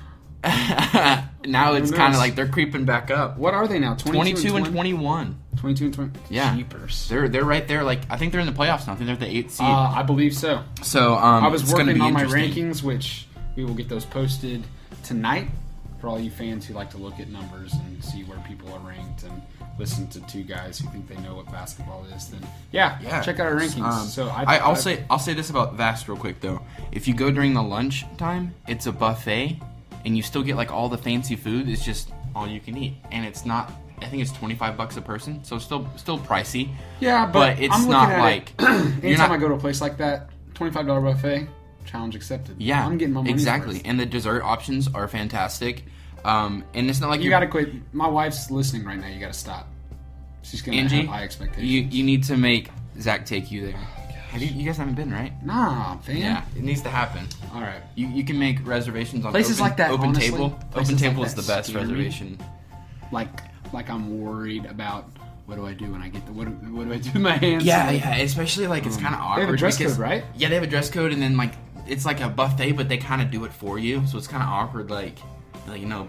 Now it's Who kind knows? of like they're creeping back up. What are they now? 22 and 21. 22 and 20. Yeah. Jeepers. They're right there. Like I think they're in the playoffs now. I think they're the 8th seed. I believe so. So I was it's gonna working be on my interesting. rankings, which we will get those posted tonight for all you fans who like to look at numbers and see where people are ranked and listen to 2 guys who think they know what basketball is. Then yeah, check out our rankings. I'll say this about Vast real quick though. If you go during the lunch time, it's a buffet, and you still get like all the fancy food. It's just all you can eat, and it's not. I think it's $25 a person, so still pricey. Yeah, but it's I'm looking not at like it. Anytime I go to a place like that, $25 buffet, challenge accepted. Yeah, I'm getting my money's exactly. worth. And the dessert options are fantastic. And it's not like You got to quit. My wife's listening right now. You got to stop. She's gonna Angie, have high expectations. you need to make Zack take you there. You guys haven't been, right? Nah, fam. Yeah, it needs to happen. All right. You can make reservations on Places like that, Open honestly, Table. places Open Table like is the that best scare me. reservation. Like I'm worried about what do I do when I get the what do I do with my hands? Yeah, especially like it's kind of awkward. They have a dress because- code, right? Yeah, they have a dress code, and then like it's like a buffet, but they kind of do it for you, so it's kind of awkward. Like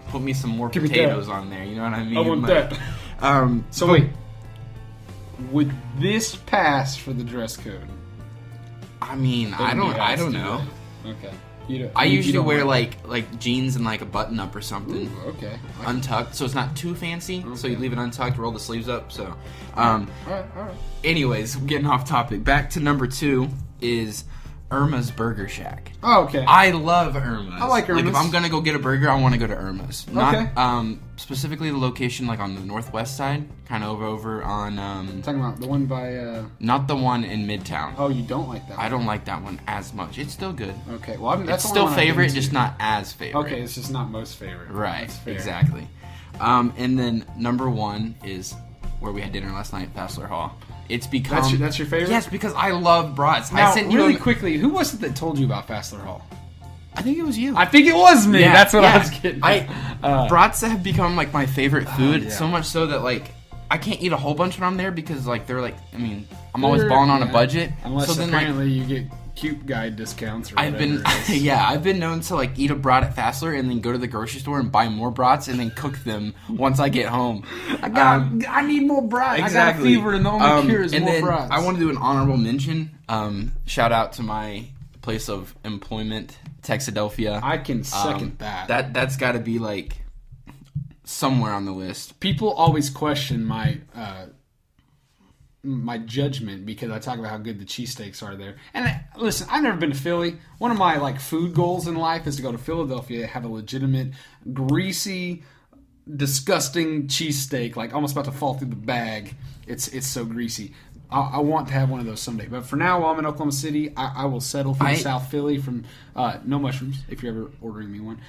put me some more Give me potatoes that. on there. You know what I mean? I want Like, that. So wait, would this pass for the dress code? I mean, I don't know. Okay. You I you usually don't wear like- like jeans and like a button up or something. Ooh, okay. Untucked, so it's not too fancy. So you Okay. leave it untucked, roll the sleeves up. So, All right. anyways, getting off topic. Back to number 2 is Irma's Burger Shack. Oh, okay. I love Irma's. I like Irma's. Like, if I'm going to go get a burger, I want to go to Irma's. Not, Okay. specifically the location, like, on the northwest side. Kind of over on... talking about the one by... Not the one in Midtown. Oh, you don't like that one? I don't like that one as much. It's still good. Okay, well, that's It's the only still one I've been favorite, to. just not as favorite. Okay, it's just not most favorite. Right, That's fair. exactly. And then number 1 is where we had dinner last night, Fassler Hall. It's become... That's your favorite? Yes, because I love brats. Now, I sent you really a- quickly, who was it that told you about Fassler Hall? I think it was you. I think it was me. Yeah, That's what I yeah. was getting at. Brats have become like my favorite food, yeah. so much so that like I can't eat a whole bunch when I'm there because like they're like, I mean, I'm always They're- balling on a yeah. budget. Unless so then like apparently you get cute guy discounts or I've been whatever it is. yeah, I've been known to like eat a brat at Fassler and then go to the grocery store and buy more brats and then cook them once I get home. I need more brats. Exactly. I got a fever and the only cure is and more then brats. I want to do an honorable mention. Shout out to my place of employment, Texadelphia. I can second that. That's got to be like somewhere on the list. People always question my my judgment because I talk about how good the cheesesteaks are there. And listen, I've never been to Philly. One of my like food goals in life is to go to Philadelphia, have a legitimate, greasy, disgusting cheesesteak, like almost about to fall through the bag. It's so greasy. I want to have one of those someday. But for now, while I'm in Oklahoma City, I will settle for South Philly from no mushrooms, if you're ever ordering me one.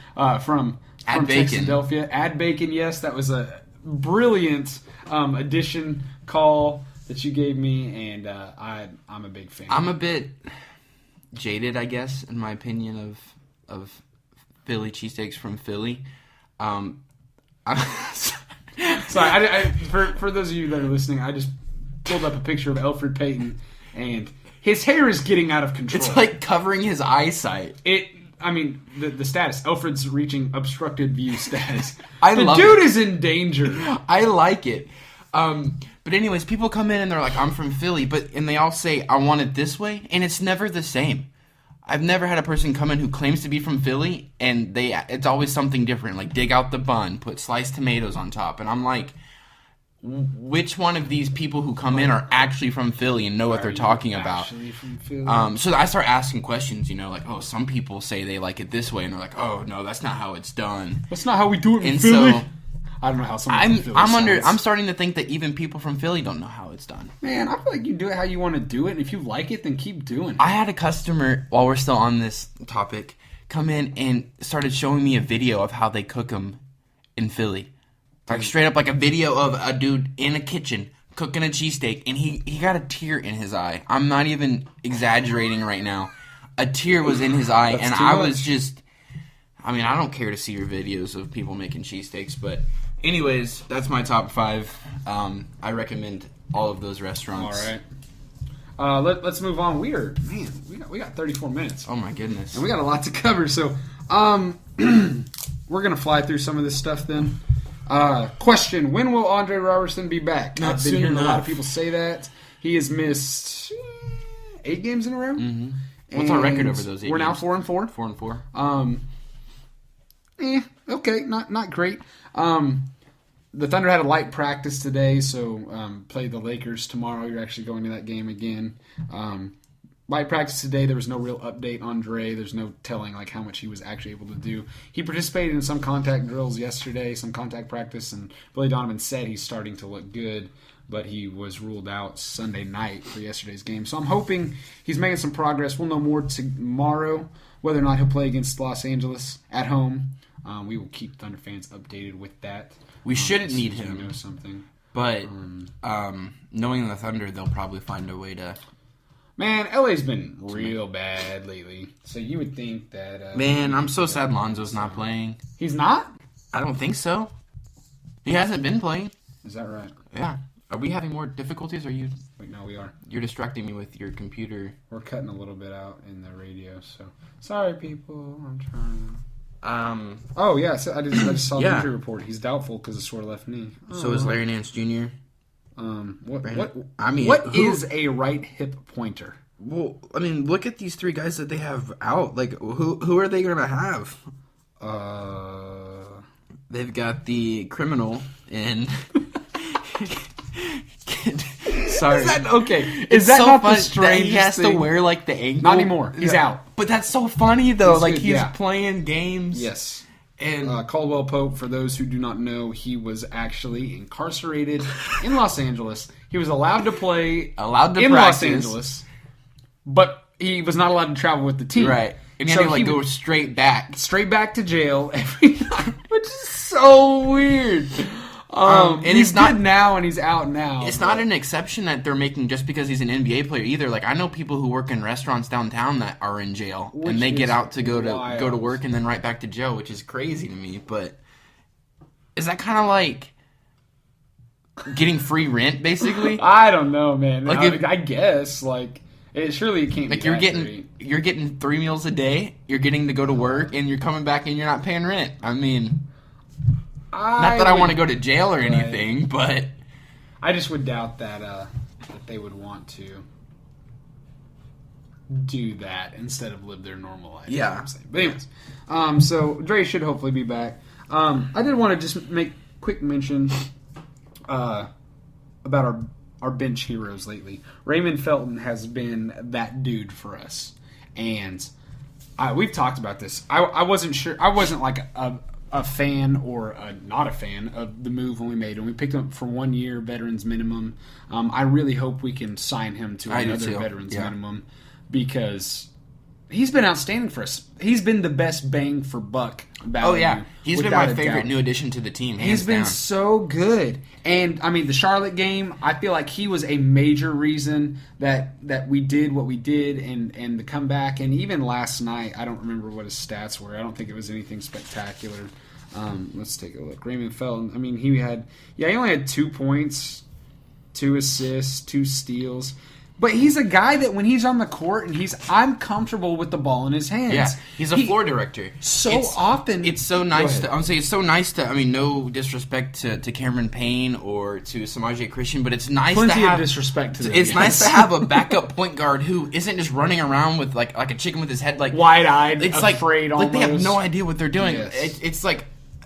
From bacon. Texadelphia. Add bacon, yes. That was a brilliant addition call that you gave me, and I'm a big fan. I'm a bit jaded, I guess, in my opinion of Philly cheesesteaks from Philly. Sorry, for those of you that are listening, I just pulled up a picture of Elfrid Payton, and his hair is getting out of control. It's like covering his eyesight. I mean, the status. Elfrid's reaching obstructed view status. The dude is in danger. I like it. But anyways, people come in and they're like, I'm from Philly, and they all say, I want it this way, and it's never the same. I've never had a person come in who claims to be from Philly, and it's always something different, like dig out the bun, put sliced tomatoes on top, and I'm like, which one of these people who come in are actually from Philly and know what they're talking about? From Philly? So I start asking questions, like, oh, some people say they like it this way, and they're like, oh, no, that's not how it's done. That's not how we do it in And Philly. so I don't know how someone from Philly sounds. I'm starting to think that even people from Philly don't know how it's done. Man, I feel like you do it how you want to do it, and if you like it, then keep doing it. I had a customer, while we're still on this topic, come in and started showing me a video of how they cook them in Philly. Like straight up like a video of a dude in a kitchen cooking a cheesesteak, and he got a tear in his eye. I'm not even exaggerating right now. A tear was in his eye, and I was just... I mean, I don't care to see your videos of people making cheesesteaks, but anyways, that's my top 5. I recommend all of those restaurants. All right. Let's move on. We got 34 minutes. Oh my goodness. And we got a lot to cover, so we're going to fly through some of this stuff then. Question: when will Andre Roberson be back? Not I've been soon hearing a lot of enough. people say that. He has missed 8 games in a row. Mm-hmm. What's our record over those 8 We're now games? 4-4. 4-4. Okay, not great. The Thunder had a light practice today, so play the Lakers tomorrow. You're actually going to that game again. Light practice today. There was no real update on Dre. There's no telling like how much he was actually able to do. He participated in some contact drills yesterday, some contact practice, and Billy Donovan said he's starting to look good, but he was ruled out Sunday night for yesterday's game. So I'm hoping he's making some progress. We'll know more tomorrow whether or not he'll play against Los Angeles at home. We will keep Thunder fans updated with that. We shouldn't as soon need as we him. know something. But knowing the Thunder, they'll probably find a way to... Man, LA's been real bad lately. So you would think that... Man, I'm so sad Lonzo's not playing. He's not? I don't think so. He hasn't been playing. Is that right? Yeah. Are we having more difficulties? Or you? Wait, no, we are. You're distracting me with your computer. We're cutting a little bit out in the radio, so... Sorry, people. I'm trying... Oh, yeah. So I just saw the Yeah. injury report. He's doubtful because of sore left knee. So is Larry Nance Jr. What is a right hip pointer? Well, I mean, look at these 3 guys that they have out. Like, who are they going to have? They've got the criminal in... Sorry. Okay. Is that so not the fun that strangest he has thing? to wear like the ankle? Not anymore. He's out. But that's so funny though. He's like good, he's yeah. playing games. Yes. And Caldwell Pope, for those who do not know, he was actually incarcerated in Los Angeles. He was allowed to play in practice. Los Angeles, but he was not allowed to travel with the team. Right. And he had to go straight back. Straight back to jail every night, which is so weird. And he's good now, and he's out now. It's not an exception that they're making just because he's an NBA player either. Like I know people who work in restaurants downtown that are in jail, and they get out to go to work and then right back to jail, which is crazy to me. But is that kind of like getting free rent, basically? I don't know, man. Like I guess surely it can't. Like be you're getting 3 meals a day. You're getting to go to work, and you're coming back, and you're not paying rent. I mean. Not that I want to go to jail or anything, but I just would doubt that they would want to do that instead of live their normal life. Yeah. You know what I'm saying. But anyways, so Dre should hopefully be back. I did want to just make quick mention about our bench heroes lately. Raymond Felton has been that dude for us, and we've talked about this. I wasn't sure. I wasn't like a fan or not a fan of the move when we made him. We picked him up for 1 year, veterans minimum. I really hope we can sign him to another veterans minimum because he's been outstanding for us. He's been the best bang for buck value. Oh yeah, he's been my favorite new addition to the team. He's been so good, and I mean the Charlotte game. I feel like he was a major reason that we did what we did, and the comeback. And even last night, I don't remember what his stats were. I don't think it was anything spectacular. Let's take a look. Raymond Felton. I mean, he only had 2 points, 2 assists, 2 steals. But he's a guy that when he's on the court and I'm comfortable with the ball in his hands. Yeah, he's a floor director. It's so nice to. I'm saying it's so nice to. I mean, no disrespect to Cameron Payne or to Samaje Christian, but it's nice Plenty to have of disrespect to them. It's nice to have a backup point guard who isn't just running around with like a chicken with his head like wide-eyed, it's afraid. Like almost. they have no idea what they're doing. Yes. It's like.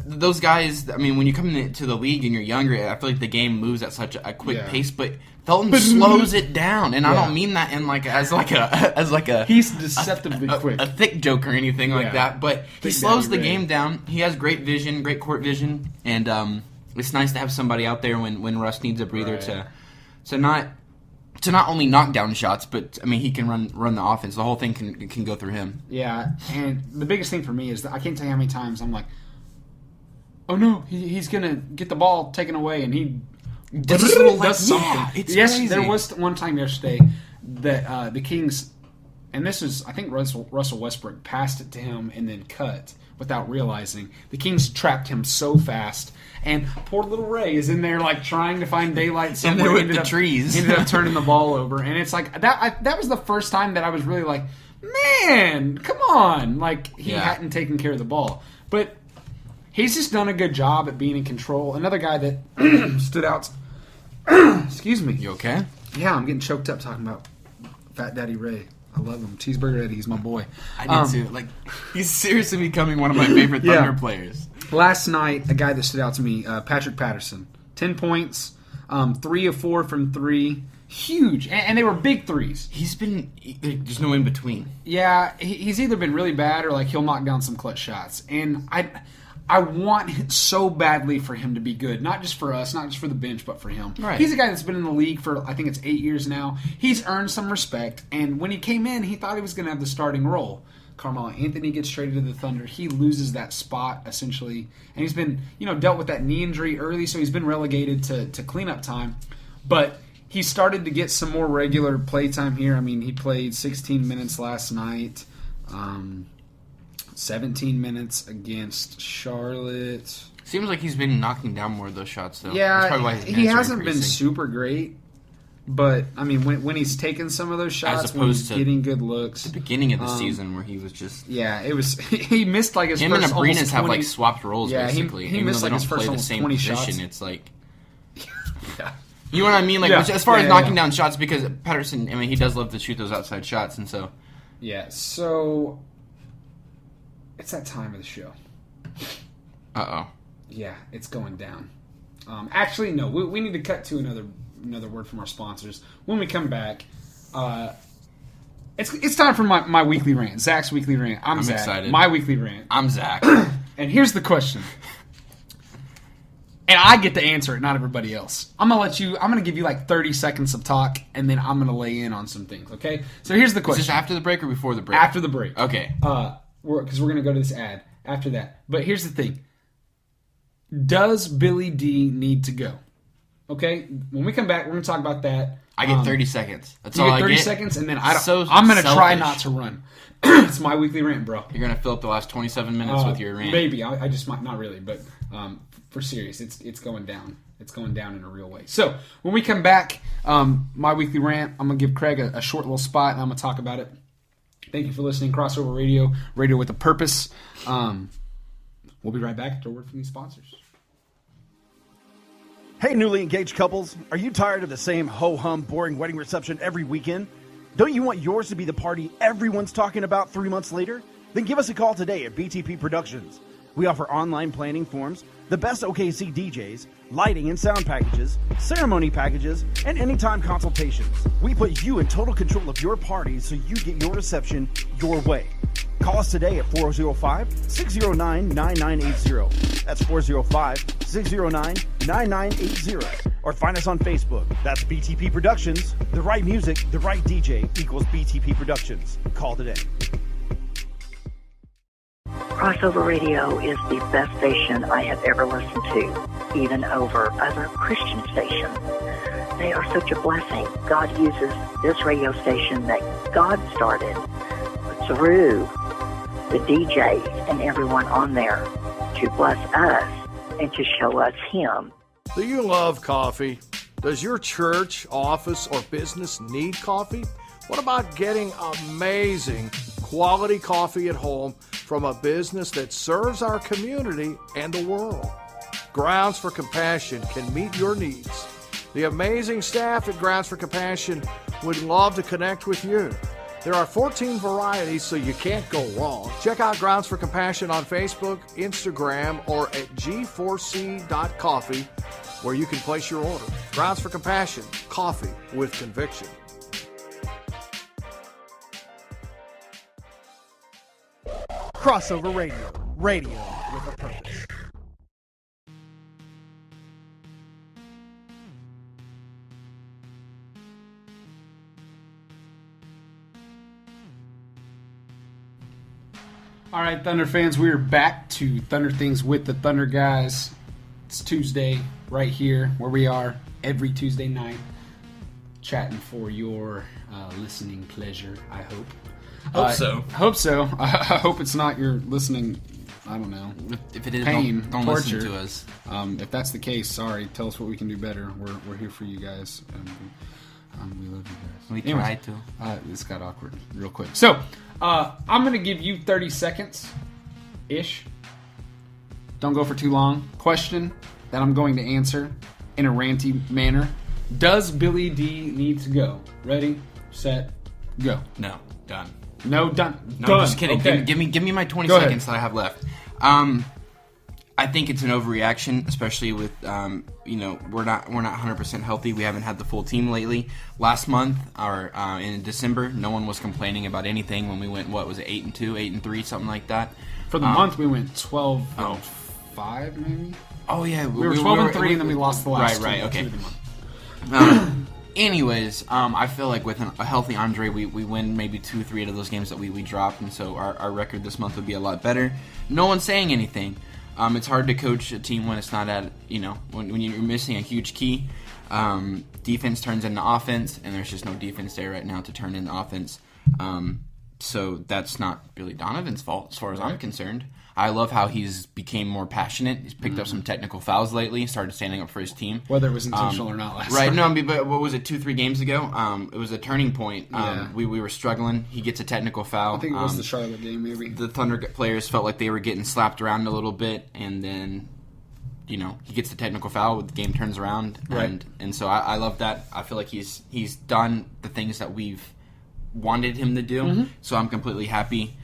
Those guys, I mean, when you come into the league and you're younger, I feel like the game moves at such a quick pace, but Felton slows it down, and I don't mean that in as a he's deceptively quick, a thick joke or anything like that. But he slows the game down. He has great vision, great court vision, and it's nice to have somebody out there when Russ needs a breather to not only knock down shots, but I mean he can run the offense. The whole thing can go through him. Yeah, and the biggest thing for me is that I can't tell you how many times I'm like, oh no, he's gonna get the ball taken away, and he does something. Yeah, it's crazy. There was one time yesterday that the Kings, and this is I think Russell Westbrook passed it to him and then cut without realizing. The Kings trapped him so fast, and poor little Ray is in there like trying to find daylight somewhere. And with the trees, he ended up turning the ball over, and it's like that was the first time that I was really like, man, come on, like he hadn't taken care of the ball, but. He's just done a good job at being in control. Another guy that stood out. Excuse me. You okay? Yeah, I'm getting choked up talking about Fat Daddy Ray. I love him. Cheeseburger Eddie, he's my boy. I did too. Like he's seriously becoming one of my favorite Thunder players. Last night, a guy that stood out to me, Patrick Patterson, 10 points, 3 of 4 from 3. Huge, and they were big threes. There's no in between. Yeah, he's either been really bad or like he'll knock down some clutch shots, and I want so badly for him to be good, not just for us, not just for the bench, but for him. Right. He's a guy that's been in the league for, I think it's 8 years now. He's earned some respect, and when he came in, he thought he was going to have the starting role. Carmelo Anthony gets traded to the Thunder. He loses that spot, essentially. And he's been, dealt with that knee injury early, so he's been relegated to cleanup time. But he started to get some more regular play time here. I mean, he played 16 minutes last night. 17 minutes against Charlotte. Seems like he's been knocking down more of those shots, though. Yeah, that's probably why his he minutes are hasn't been increasing. super great, but I mean, when he's taken some of those shots, As when opposed he's to getting good looks. The beginning of the season where he was just it was he missed like his him first and almost Arenas 20, have like swapped roles basically. he Even missed though like they his don't first play the almost same 20 position, shots. it's like yeah. You know what I mean? Like as far as yeah, knocking down shots, because Patterson, I mean, he does love to shoot those outside shots, and so so it's that time of the show. Uh-oh. Yeah, it's going down. Actually, no. We need to cut to another another word from our sponsors. When we come back, it's time for my weekly rant. Zach's weekly rant. I'm Zach. Excited. My weekly rant. I'm Zack. And here's the question. And I get to answer it, not everybody else. I'm going to give you like 30 seconds of talk, and then I'm going to lay in on some things, okay? So here's the question. Is this after the break or before the break? After the break. Okay. Because we're going to go to this ad after that. But here's the thing. Does Billy D need to go? Okay? When we come back, we're going to talk about that. I get 30 seconds. That's you all get I 30 get. seconds, and then I'm going to try not to run. It's my weekly rant, bro. You're going to fill up the last 27 minutes with your rant. Maybe. I just might. Not really, but for serious, it's going down. It's going down in a real way. So when we come back, my weekly rant, I'm going to give Craig a short little spot, and I'm going to talk about it. Thank you for listening. Crossover Radio, radio with a purpose. We'll be right back after a word from these sponsors. Hey, newly engaged couples, are you tired of the same ho-hum, boring wedding reception every weekend? Don't you want yours to be the party everyone's talking about 3 months later? Then give us a call today at BTP Productions. We offer online planning forms, the best OKC DJs, lighting and sound packages, ceremony packages, and anytime consultations. We put you in total control of your party so you get your reception your way. Call us today at 405-609-9980. That's 405-609-9980. Or find us on Facebook. That's BTP Productions. The right music, the right DJ equals BTP Productions. Call today. Crossover Radio is the best station I have ever listened to, even over other Christian stations. They are such a blessing. God uses this radio station that God started through the DJs and everyone on there to bless us and to show us Him. Do you love coffee? Does your church, office, or business need coffee? What about getting amazing quality coffee at home from a business that serves our community and the world? Grounds for Compassion can meet your needs. The amazing staff at Grounds for Compassion would love to connect with you. There are 14 varieties, so you can't go wrong. Check out Grounds for Compassion on Facebook, Instagram, or at g4c.coffee, where you can place your order. Grounds for Compassion, coffee with conviction. Crossover Radio, radio with a purpose. All right, Thunder fans, we are back to Thunder Things with the Thunder guys. It's Tuesday right here where we are every Tuesday night chatting for your listening pleasure, I hope. Hope so. Hope so. I hope it's not your listeing, I don't know, If it is, pain, don't torture. listen to us. If that's the case, sorry. Tell us what we can do better. We're here for you guys. And we love you guys. We Anyways, tried to. This got awkward real quick. So, I'm going to give you 30 seconds-ish. Don't go for too long. Question that I'm going to answer in a ranty manner. Does Billy D need to go? Ready, set, go. No, done. No, done. No, Done. I'm just kidding. Okay. Give me my 20 Go seconds ahead. that I have left. I think it's an overreaction, especially with we're not 100% healthy. We haven't had the full team lately. Last month or in December, no one was complaining about anything when we went. What was it? 8-2, 8-3, something like that. For the month, we went 12-5, maybe. Oh yeah, We were 12-3, and then we lost the last Right, two okay. of the month. Anyways, I feel like with a healthy Andre, we win maybe 2-3 out of those games that we dropped, and so our record this month would be a lot better. No one's saying anything. It's hard to coach a team when it's not at, when you're missing a huge key. Defense turns into offense, and there's just no defense there right now to turn into offense. So that's not Billy Donovan's fault as far as I'm concerned. I love how he's became more passionate. He's picked up some technical fouls lately, started standing up for his team. Whether it was intentional or not last Right, time. no, but what was it, 2-3 games ago? It was a turning point. Yeah. We were struggling. He gets a technical foul. I think it was the Charlotte game, maybe. The Thunder players felt like they were getting slapped around a little bit, and then, he gets the technical foul, the game turns around, Right. and so I love that. I feel like he's done the things that we've wanted him to do, so I'm completely happy.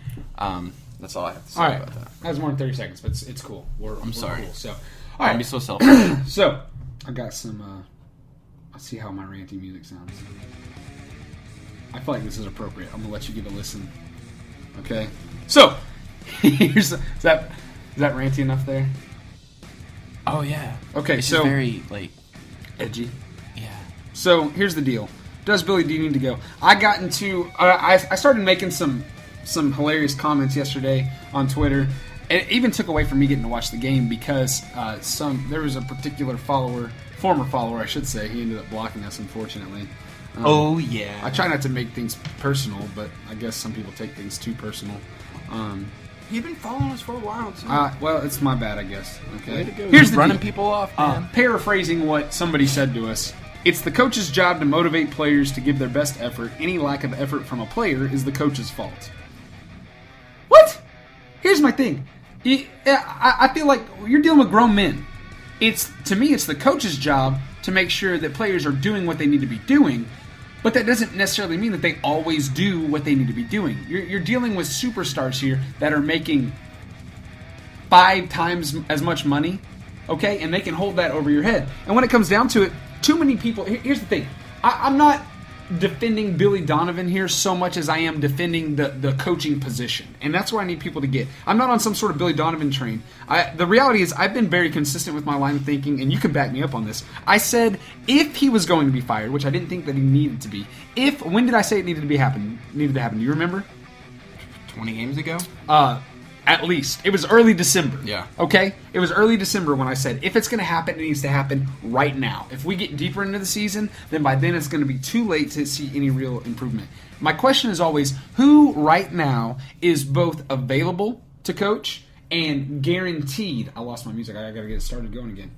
That's all I have to say All right. about that. That was more than 30 seconds, but it's cool. We're sorry. Cool. So, all Don't right. be so selfish. So, I got some Let's see how my ranty music sounds. I feel like this is appropriate. I'm gonna let you give a listen. Okay. So here's is that ranty enough there? Oh yeah. Okay. It's so just very like edgy. yeah. So here's the deal. Does Billy D need to go? I got into I started making some hilarious comments yesterday on Twitter. It even took away from me getting to watch the game because there was a particular former follower, I should say. He ended up blocking us, unfortunately. Oh yeah. I try not to make things personal, but I guess some people take things too personal. You've been following us for a while too. Well, it's my bad, I guess. Okay. Way to go. Here's the running deal. people off, man. Paraphrasing what somebody said to us. It's the coach's job to motivate players to give their best effort. Any lack of effort from a player is the coach's fault. What? Here's my thing. I feel like you're dealing with grown men. To me, it's the coach's job to make sure that players are doing what they need to be doing, but that doesn't necessarily mean that they always do what they need to be doing. You're dealing with superstars here that are making 5 times as much money, okay, and they can hold that over your head. And when it comes down to it, too many people. Here's the thing. I'm not defending Billy Donovan here so much as I am defending the coaching position. And that's where I need people to get. I'm not on some sort of Billy Donovan train. The reality is I've been very consistent with my line of thinking, and you can back me up on this. I said if he was going to be fired, which I didn't think that he needed to be, when did I say it needed to happen? Do you remember? 20 games ago? At least. It was early December. Yeah. Okay? It was early December when I said, if it's going to happen, it needs to happen right now. If we get deeper into the season, then by then it's going to be too late to see any real improvement. My question is always, who right now is both available to coach and guaranteed... I lost my music. I got to get it started going again.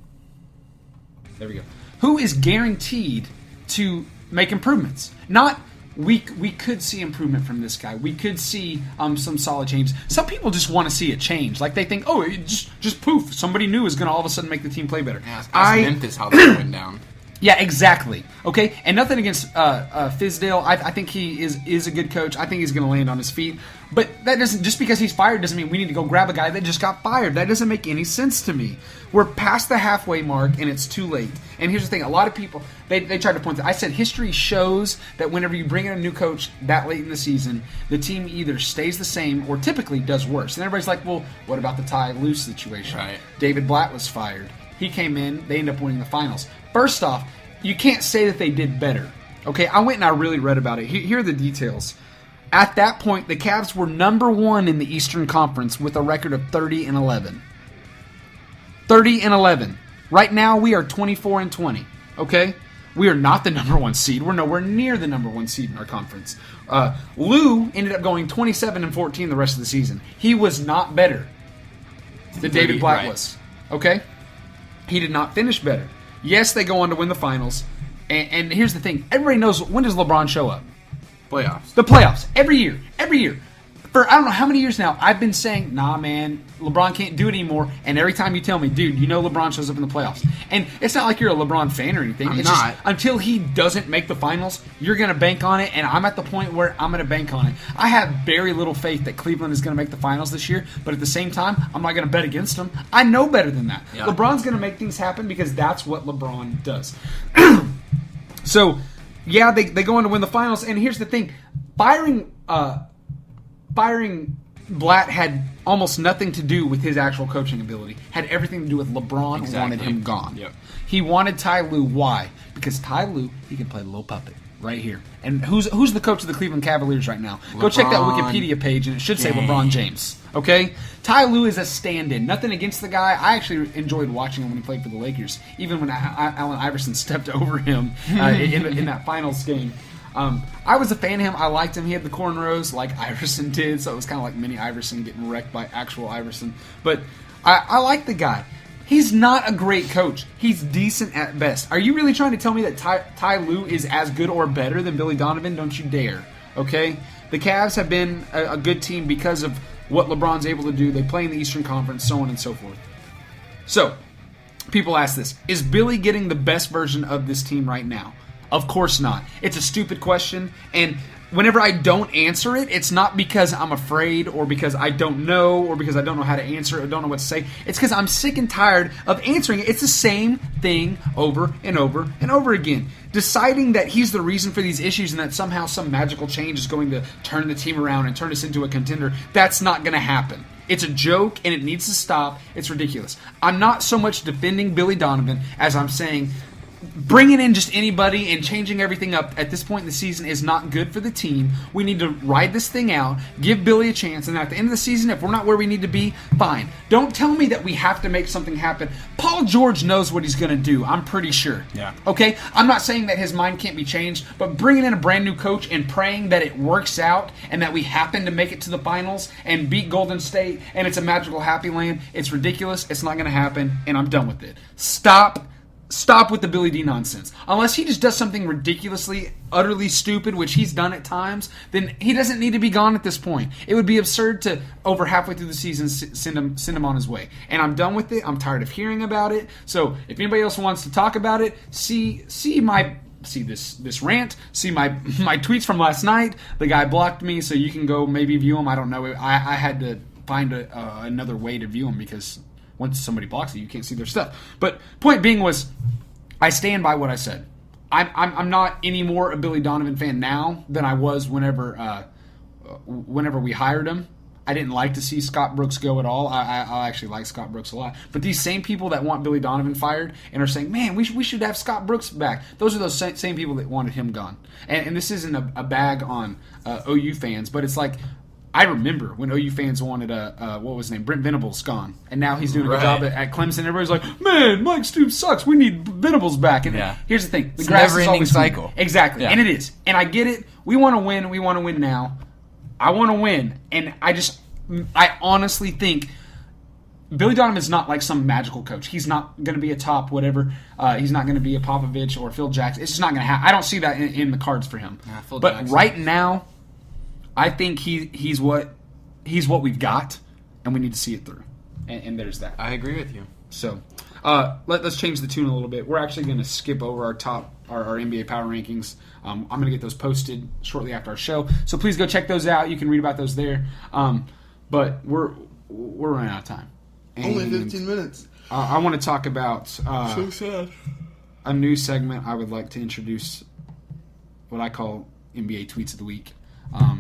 There we go. Who is guaranteed to make improvements? Not... We could see improvement from this guy. We could see some solid changes. Some people just want to see a change. Like they think, oh, just poof, somebody new is going to all of a sudden make the team play better. Yeah, ask Memphis how that went down. Yeah, exactly. Okay, and nothing against Fizdale. I think he is a good coach. I think he's going to land on his feet. But that doesn't, just because he's fired doesn't mean we need to go grab a guy that just got fired. That doesn't make any sense to me. We're past the halfway mark and it's too late. And here's the thing: a lot of people they tried to point that. I said history shows that whenever you bring in a new coach that late in the season, the team either stays the same or typically does worse. And everybody's like, well, what about the Ty Lue situation? Right. David Blatt was fired. He came in. They ended up winning the finals. First off, you can't say that they did better. Okay, I went and I really read about it. Here are the details. At that point, the Cavs were number 1 in the Eastern Conference with a record of 30-11. 30-11. Right now, we are 24-20. Okay, we are not the number 1 seed. We're nowhere near the number 1 seed in our conference. Lue ended up going 27-14 the rest of the season. He was not better than David Blatt was. Okay, he did not finish better. Yes, they go on to win the finals. And here's the thing. Everybody knows, when does LeBron show up? Playoffs. The playoffs. Every year. Every year. For I don't know how many years now, I've been saying, nah, man, LeBron can't do it anymore. And every time you tell me, dude, you know LeBron shows up in the playoffs. And it's not like you're a LeBron fan or anything. I'm it's not. Just, until he doesn't make the finals, you're going to bank on it. And I'm at the point where I'm going to bank on it. I have very little faith that Cleveland is going to make the finals this year. But at the same time, I'm not going to bet against them. I know better than that. Yeah. LeBron's going to make things happen because that's what LeBron does. So, yeah, they go on to win the finals. And here's the thing. Firing Blatt had almost nothing to do with his actual coaching ability. Had everything to do with LeBron wanted him gone. Yep. He wanted Ty Lue. Why? Because Ty Lue, he can play little puppet right here. And who's the coach of the Cleveland Cavaliers right now? Go check that Wikipedia page, and it should say LeBron James. Okay? Ty Lue is a stand-in. Nothing against the guy. I actually enjoyed watching him when he played for the Lakers, even when Allen Iverson stepped over him in that finals game. I was a fan of him. I liked him. He had the cornrows like Iverson did, so it was kind of like mini Iverson getting wrecked by actual Iverson. But I like the guy. He's not a great coach. He's decent at best. Are you really trying to tell me that Ty Lue is as good or better than Billy Donovan? Don't you dare. Okay? The Cavs have been a good team because of what LeBron's able to do. They play in the Eastern Conference, so on and so forth. So, people ask this. Is Billy getting the best version of this team right now? Of course not. It's a stupid question, and whenever I don't answer it, it's not because I'm afraid or because I don't know or because I don't know how to answer it or don't know what to say. It's because I'm sick and tired of answering it. It's the same thing over and over and over again. Deciding that he's the reason for these issues and that somehow some magical change is going to turn the team around and turn us into a contender, that's not going to happen. It's a joke and it needs to stop. It's ridiculous. I'm not so much defending Billy Donovan as I'm saying bringing in just anybody and changing everything up at this point in the season is not good for the team. We need to ride this thing out, give Billy a chance, and at the end of the season, if we're not where we need to be, fine. Don't tell me that we have to make something happen. Paul George knows what he's going to do, I'm pretty sure. Yeah. Okay? I'm not saying that his mind can't be changed, but bringing in a brand new coach and praying that it works out and that we happen to make it to the finals and beat Golden State and it's a magical happy land, it's ridiculous. It's not going to happen, and I'm done with it. Stop with the Billy D nonsense. Unless he just does something ridiculously, utterly stupid, which he's done at times, then he doesn't need to be gone at this point. It would be absurd to, over halfway through the season, send him on his way. And I'm done with it. I'm tired of hearing about it. So if anybody else wants to talk about it, see this rant, see my tweets from last night. The guy blocked me, so you can go maybe view him. I don't know. I had to find another way to view him because once somebody blocks you can't see their stuff. But point being was, I stand by what I said. I'm not any more a Billy Donovan fan now than I was whenever we hired him. I didn't like to see Scott Brooks go at all. I actually like Scott Brooks a lot. But these same people that want Billy Donovan fired and are saying, man, we should have Scott Brooks back, those are those same people that wanted him gone. And this isn't a bag on OU fans, but it's like, I remember when OU fans wanted what was his name, Brent Venables gone, and now he's doing a good job at Clemson. Everybody's like, "Man, Mike Stoops sucks. We need Venables back." And here's the thing: the grass is always cycle. Exactly, and it is. And I get it. We want to win. We want to win now. I want to win, and I honestly think Billy Donovan is not like some magical coach. He's not going to be a top whatever. He's not going to be a Popovich or Phil Jackson. It's just not going to happen. I don't see that in the cards for him. But Jackson. Right now, I think he's what we've got, and we need to see it through. And there's that. I agree with you. So let's change the tune a little bit. We're actually going to skip over our NBA Power Rankings. I'm going to get those posted shortly after our show. So please go check those out. You can read about those there. But we're running out of time. And only 15 minutes. I want to talk about so sad. A new segment I would like to introduce, what I call NBA Tweets of the Week.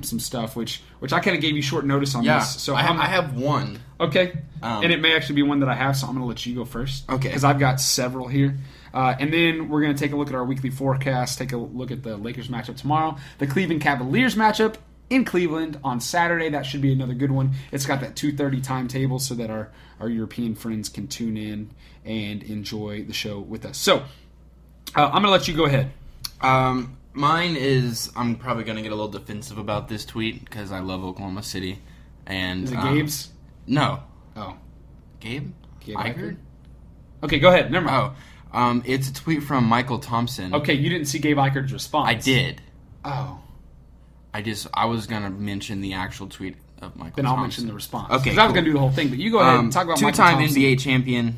Some stuff which I kind of gave you short notice on this. So I have one. Okay. And it may actually be one that I have, so I'm going to let you go first. Okay. Because I've got several here. And then we're going to take a look at our weekly forecast, take a look at the Lakers matchup tomorrow, the Cleveland Cavaliers matchup in Cleveland on Saturday. That should be another good one. It's got that 2:30 timetable so that our European friends can tune in and enjoy the show with us. So I'm going to let you go ahead. Mine is, I'm probably going to get a little defensive about this tweet because I love Oklahoma City. And is it Gabe's? No. Oh. Gabe Eichert? Okay, go ahead. Never mind. It's a tweet from Michael Thompson. Okay, you didn't see Gabe Eichert's response. I did. Oh. I was going to mention the actual tweet of Michael Thompson. Then I'll mention the response. Okay, because I was going to do the whole thing, but you go ahead and talk about Michael Thompson. Two-time NBA champion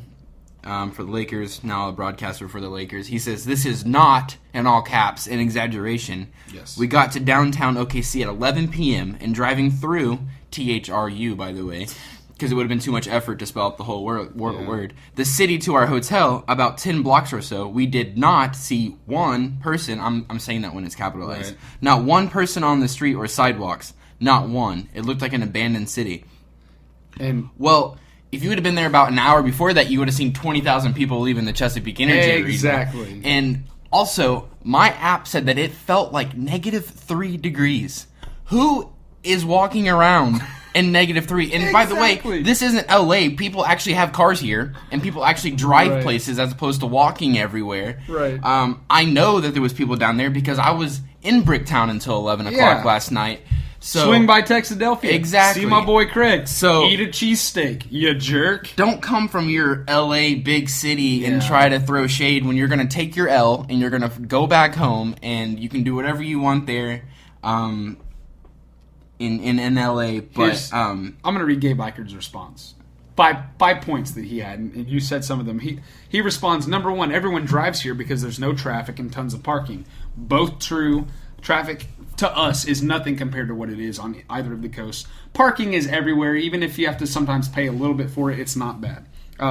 for the Lakers, now a broadcaster for the Lakers. He says, "This is not, in all caps, an exaggeration. Yes. We got to downtown OKC at 11 p.m. and driving through, THRU, by the way, because it would have been too much effort to spell out the whole word, the city to our hotel, about 10 blocks or so, we did not see one person," I'm saying that when it's capitalized, right. "Not one person on the street or sidewalks. Not one. It looked like an abandoned city." And well, if you would have been there about an hour before that, you would have seen 20,000 people leaving the Chesapeake Energy Arena. Exactly. And also, my app said that it felt like -3 degrees. Who is walking around in -3? And by the way, this isn't LA. People actually have cars here, and people actually drive places as opposed to walking everywhere. Right. I know that there was people down there because I was in Bricktown until 11 o'clock last night. So, swing by Texadelphia. Exactly. See my boy Craig. So eat a cheesesteak, you jerk. Don't come from your LA big city and try to throw shade when you're going to take your L and you're going to go back home and you can do whatever you want there in LA. But I'm going to read Gabe Eichert's response. 5 points that he had, and you said some of them. He responds, number one, everyone drives here because there's no traffic and tons of parking. Both true. Traffic to us is nothing compared to what it is on either of the coasts. Parking is everywhere. Even if you have to sometimes pay a little bit for it, it's not bad.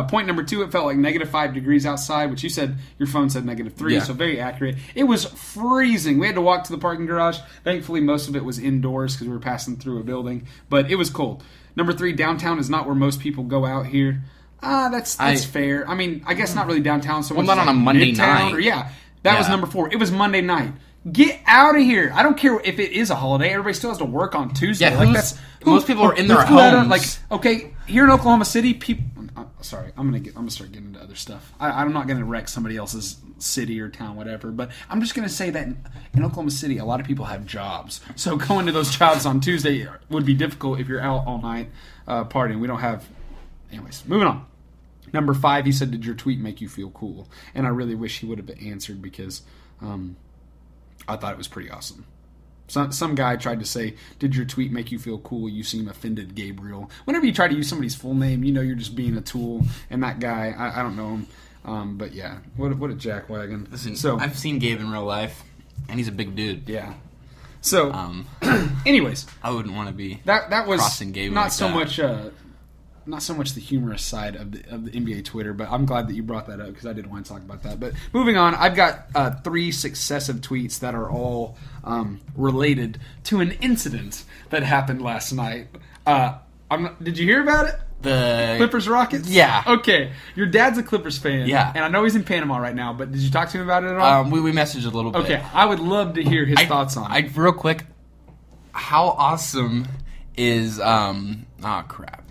Point number 2, it felt like -5 degrees outside, which you said your phone said -3, yeah. so very accurate. It was freezing. We had to walk to the parking garage. Thankfully, most of it was indoors because we were passing through a building, but it was cold. Number 3, downtown is not where most people go out here. That's fair. I mean, I guess not really downtown so much. Well, not on a Monday night. That was number 4. It was Monday night. Get out of here! I don't care if it is a holiday. Everybody still has to work on Tuesday. Yeah, most people are in their homes. Okay, here in Oklahoma City, people. Sorry, I'm gonna start getting into other stuff. I'm not gonna wreck somebody else's city or town, whatever. But I'm just gonna say that in Oklahoma City, a lot of people have jobs. So going to those jobs on Tuesday would be difficult if you're out all night partying. We don't have. Anyways, moving on. Number 5, he said, "Did your tweet make you feel cool?" And I really wish he would have answered because. I thought it was pretty awesome. Some guy tried to say, "Did your tweet make you feel cool? You seem offended, Gabriel." Whenever you try to use somebody's full name, you know you're just being a tool. And that guy, I don't know him, but yeah, what a jackwagon. Listen, so I've seen Gabe in real life, and he's a big dude. Yeah. So, anyways, I wouldn't want to be that was crossing Gabe not like so that. much. Not so much the humorous side of the NBA Twitter, but I'm glad that you brought that up because I did want to talk about that. But moving on, I've got 3 successive tweets that are all related to an incident that happened last night. Did you hear about it? The Clippers Rockets? Yeah. Okay. Your dad's a Clippers fan. Yeah. And I know he's in Panama right now, but did you talk to him about it at all? We messaged a little bit. Okay. I would love to hear his thoughts on it. Real quick, how awesome is crap.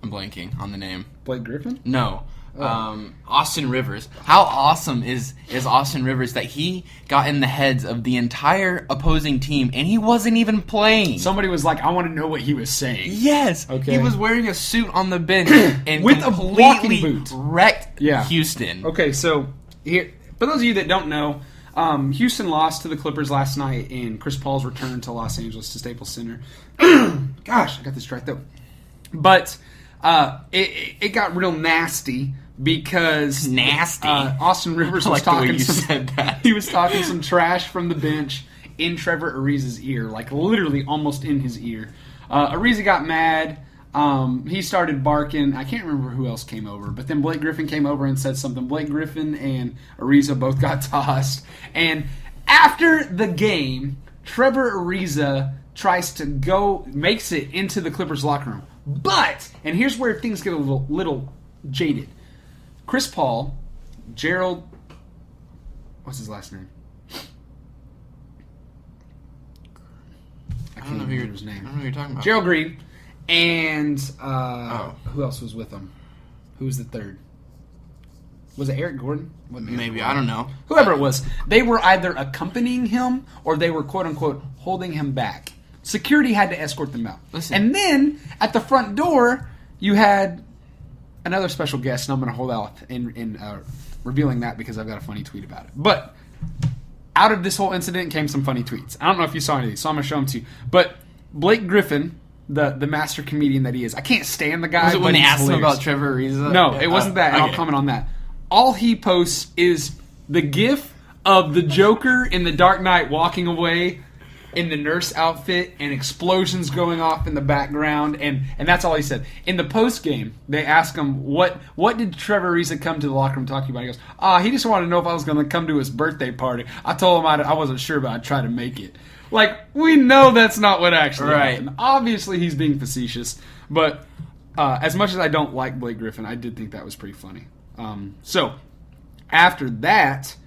I'm blanking on the name. Blake Griffin? No. Austin Rivers. How awesome is Austin Rivers that he got in the heads of the entire opposing team and he wasn't even playing? Somebody was like, I want to know what he was saying. Yes. Okay. He was wearing a suit on the bench and with a walking completely boot. Wrecked Houston. Okay, so here, for those of you that don't know, Houston lost to the Clippers last night in Chris Paul's return to Los Angeles to Staples Center. Gosh, I got this right though. But it got real nasty because Austin Rivers was talking he was talking some trash from the bench in Trevor Ariza's ear, like literally almost in his ear. Ariza got mad. He started barking. I can't remember who else came over, but then Blake Griffin came over and said something. Blake Griffin and Ariza both got tossed. And after the game, Trevor Ariza makes it into the Clippers locker room. But, and here's where things get a little jaded. Chris Paul, Gerald, what's his last name? I can't remember his name. I don't know who you're talking about. Gerald Green, and who else was with him? Who was the third? Was it Eric Gordon? Maybe, I don't know. Whoever it was. They were either accompanying him or they were, quote-unquote, holding him back. Security had to escort them out. Listen. And then, at the front door, you had another special guest, and I'm going to hold out in revealing that because I've got a funny tweet about it. But out of this whole incident came some funny tweets. I don't know if you saw any of these, so I'm going to show them to you. But Blake Griffin, the master comedian that he is, I can't stand the guy. Was it when they asked him about Trevor Ariza? No, it wasn't that, and I'll comment on that. All he posts is the gif of the Joker in The Dark Knight walking away in the nurse outfit and explosions going off in the background, and that's all he said. In the post game, they asked him what did Trevor Ariza come to the locker room talking about. He goes, he just wanted to know if I was going to come to his birthday party. I told him I wasn't sure, but I'd try to make it. Like, we know that's not what actually happened. Obviously, he's being facetious, but as much as I don't like Blake Griffin, I did think that was pretty funny. So after that,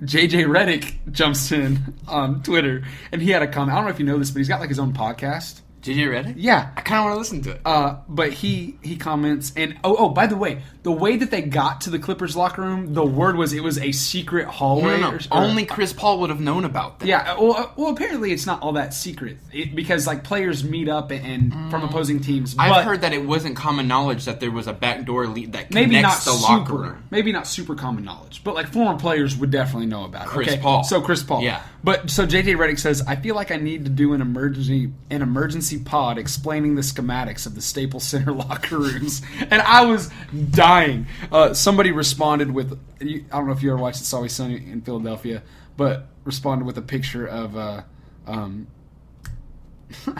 JJ Redick jumps in on Twitter, and he had a comment. I don't know if you know this, but he's got like his own podcast. JJ Redick? Yeah. I kind of want to listen to it. But he comments, and by the way, the way that they got to the Clippers locker room, the word was it was a secret hallway. No. Only Chris Paul would have known about that. Yeah, well, apparently it's not all that secret because like players meet up and from opposing teams. I've heard that it wasn't common knowledge that there was a backdoor lead that connects the locker room. Maybe not super common knowledge, but like former players would definitely know about it. Chris Paul. So Chris Paul. Yeah. But so JJ Reddick says, I feel like I need to do an emergency pod explaining the schematics of the Staples Center locker rooms. And I was dying. Somebody responded with, I don't know if you ever watched It's Always Sunny in Philadelphia, but responded with a picture of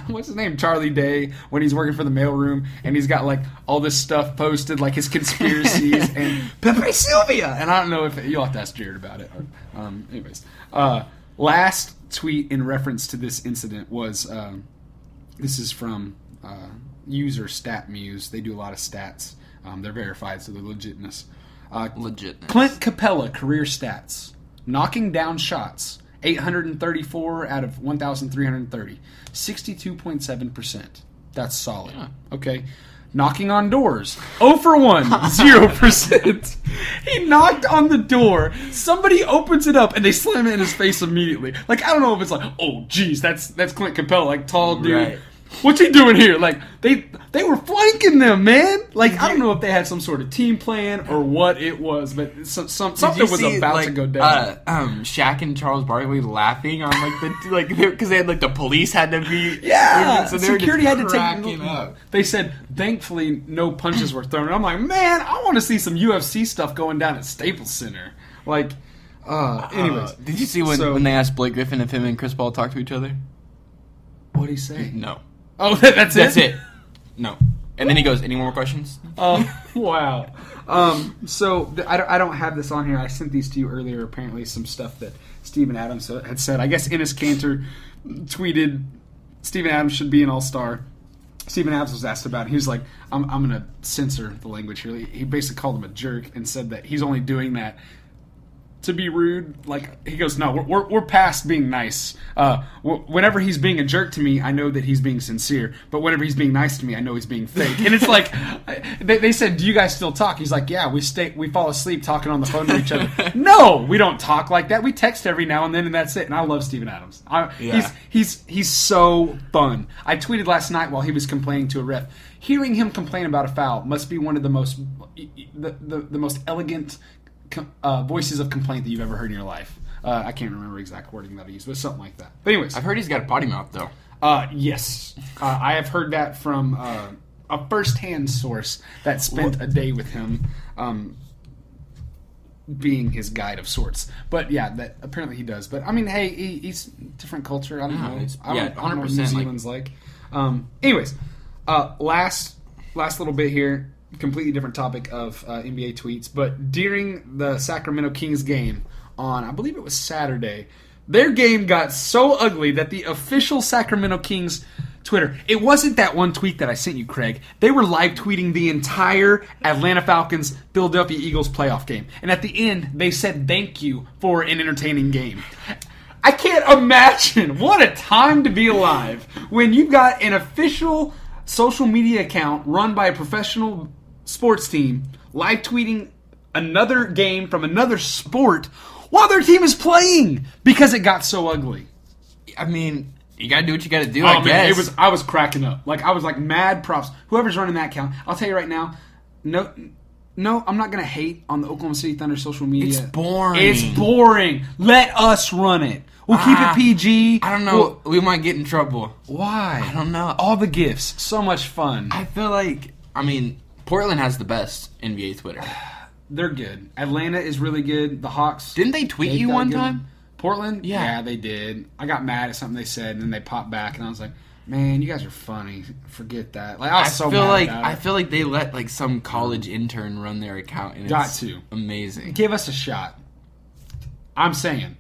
what's his name? Charlie Day, when he's working for the mailroom, and he's got like all this stuff posted, like his conspiracies and Pepe Sylvia. And I don't know if you'll have to ask Jared about it. Anyways, last tweet in reference to this incident was this is from user StatMuse. They do a lot of stats. They're verified, so they're legitness. Clint Capella career stats: knocking down shots, 834 out of 1,330. 62.7%. That's solid. Yeah. Okay. Knocking on doors. 0 for 1. 0%. He knocked on the door. Somebody opens it up and they slam it in his face immediately. Like, I don't know if it's like, oh, geez, that's Clint Capella, like, tall dude. Right. What's he doing here? Like, they were flanking them, man. Like, I don't know if they had some sort of team plan or what it was, but something was about to go down. Shaq and Charles Barkley laughing on because they had like the police had to be so security had to take up. They said thankfully no punches were thrown. And I'm like, man, I want to see some UFC stuff going down at Staples Center. Like, anyways, did you see when they asked Blake Griffin if him and Chris Paul talked to each other? What'd he say? No. Oh, that's it? That's it. No. And then he goes, any more questions? Wow. So I don't have this on here. I sent these to you earlier, apparently some stuff that Steven Adams had said. I guess Enes Kanter tweeted Steven Adams should be an all-star. Steven Adams was asked about it. He was like, I'm going to censor the language here. He basically called him a jerk and said that he's only doing that to be rude. Like, he goes, no, we're past being nice. Whenever he's being a jerk to me, I know that he's being sincere. But whenever he's being nice to me, I know he's being fake. And it's like, they said, do you guys still talk? He's like, yeah, we fall asleep talking on the phone to each other. No, we don't talk like that. We text every now and then, and that's it. And I love Steven Adams. He's so fun. I tweeted last night while he was complaining to a ref. Hearing him complain about a foul must be one of the most elegant voices of complaint that you've ever heard in your life. I can't remember exact wording that I used, but something like that. But anyways. I've heard he's got a potty mouth, though. Yes. I have heard that from a first-hand source that spent a day with him being his guide of sorts. But yeah, that apparently he does. But I mean, hey, he's different culture. I don't know. I don't know what New Zealand's like. Anyways, last little bit here. Completely different topic of NBA tweets, but during the Sacramento Kings game on, I believe it was Saturday, their game got so ugly that the official Sacramento Kings Twitter, it wasn't that one tweet that I sent you, Craig. They were live tweeting the entire Atlanta Falcons Philadelphia Eagles playoff game, and at the end they said thank you for an entertaining game. I can't imagine what a time to be alive when you've got an official social media account run by a professional sports team live tweeting another game from another sport while their team is playing because it got so ugly. I mean, you gotta do what you gotta do. I guess I was cracking up. Like, I was like, mad props. Whoever's running that account, I'll tell you right now. No, I'm not gonna hate on the Oklahoma City Thunder social media. It's boring. Let us run it. We'll keep it PG. I don't know. We might get in trouble. Why? I don't know. All the gifts. So much fun. I feel like, Portland has the best NBA Twitter. They're good. Atlanta is really good. The Hawks. Didn't they tweet you one time? Portland? Yeah, they did. I got mad at something they said, and then they popped back, and I was like, man, you guys are funny. Forget that. Like, I feel like they let like some college intern run their account, and it's amazing. Give us a shot. I'm saying.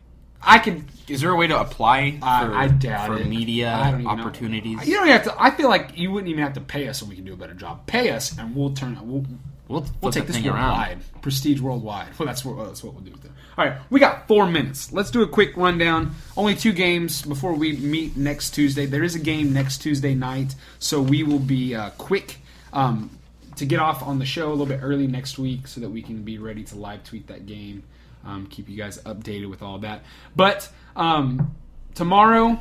Is there a way to apply I doubt for it. media opportunities? You don't even have to. I feel like you wouldn't even have to pay us so we can do a better job. Pay us, and we'll take this worldwide. Prestige worldwide. Well, that's what we'll do with it. All right, we got 4 minutes. Let's do a quick rundown. Only 2 games before we meet next Tuesday. There is a game next Tuesday night, so we will be quick to get off on the show a little bit early next week so that we can be ready to live tweet that game. Keep you guys updated with all that. But tomorrow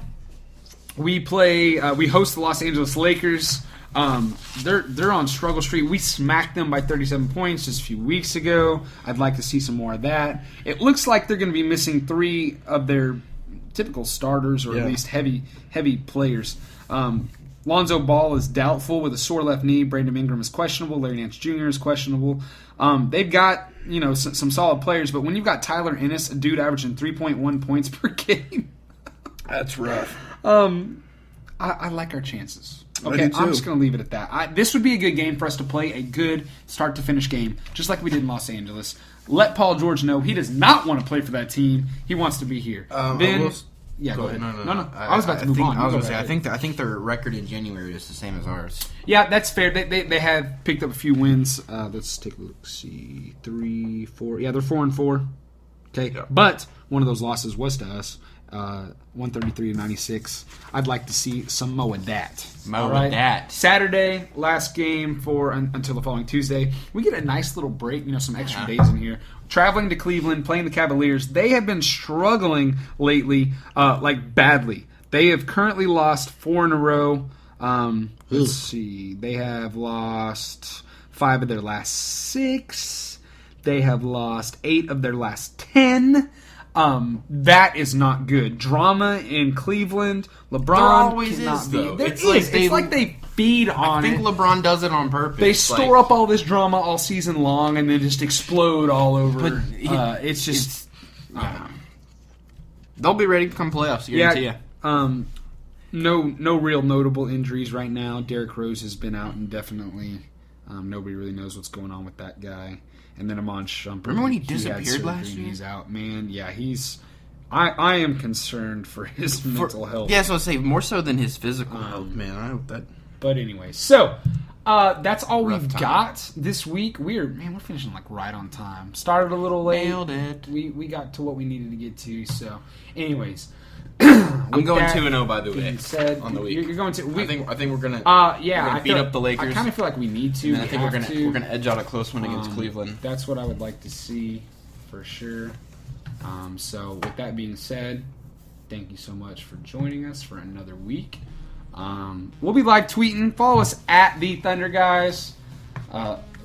we play. We host the Los Angeles Lakers. They're on struggle street. We smacked them by 37 points just a few weeks ago. I'd like to see some more of that. It looks like they're going to be missing 3 of their typical starters or at least heavy players. Lonzo Ball is doubtful with a sore left knee. Brandon Ingram is questionable. Larry Nance Jr. is questionable. They've got some solid players, but when you've got Tyler Ennis, a dude averaging 3.1 points per game, that's rough. I like our chances. Okay, I'm just going to leave it at that. This would be a good game for us to play a good start-to-finish game, just like we did in Los Angeles. Let Paul George know he does not want to play for that team. He wants to be here. Yeah, go ahead. No. I was about to move on. I was going to say, I think their record in January is the same as ours. Yeah, that's fair. They have picked up a few wins. Let's take a look. See, 3, 4. Yeah, they're 4-4. Okay, but one of those losses was to us. 133-96. I'd like to see some more of that. That. Saturday, last game for until the following Tuesday. We get a nice little break, some extra days in here. Traveling to Cleveland, playing the Cavaliers. They have been struggling lately, badly. They have currently lost 4 in a row. Let's see. They have lost 5 of their last 6. They have lost 8 of their last 10. That is not good. Drama in Cleveland. LeBron always cannot is, be. though. It's like they feed on it. I think LeBron does it on purpose. They store up all this drama all season long and then just explode all over. It's just... They'll be ready to come playoffs, I guarantee you. No real notable injuries right now. Derrick Rose has been out indefinitely. Nobody really knows what's going on with that guy. And then Amon Shumpert. Remember when he disappeared last year? He's out, man. Yeah, he's... I am concerned for his mental health. Yeah, so I'll say more so than his physical health, man. I hope that... But anyway, so that's all we've got this week. We're finishing right on time. Started a little late. Nailed it. We got to what we needed to get to. So, anyways, I'm going 2-0 by the way. Said, on the week. You're going to. I think we're gonna. We're gonna beat up the Lakers. I kind of feel like we need to. And I think we're gonna edge out a close one against Cleveland. That's what I would like to see, for sure. So with that being said, thank you so much for joining us for another week. We'll be live tweeting. Follow us at the Thunder Guys.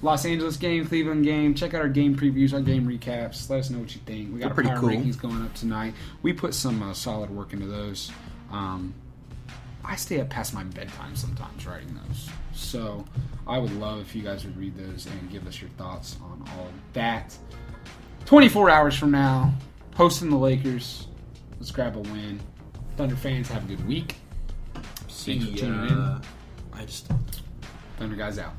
Los Angeles game, Cleveland game. Check out our game previews, our game recaps. Let us know what you think. We got our power rankings going up tonight. We put some solid work into those. I stay up past my bedtime sometimes writing those. So I would love if you guys would read those and give us your thoughts on all of that. 24 hours from now, hosting the Lakers. Let's grab a win. Thunder fans, have a good week. Thanks for tuning in. Thunder Guys out.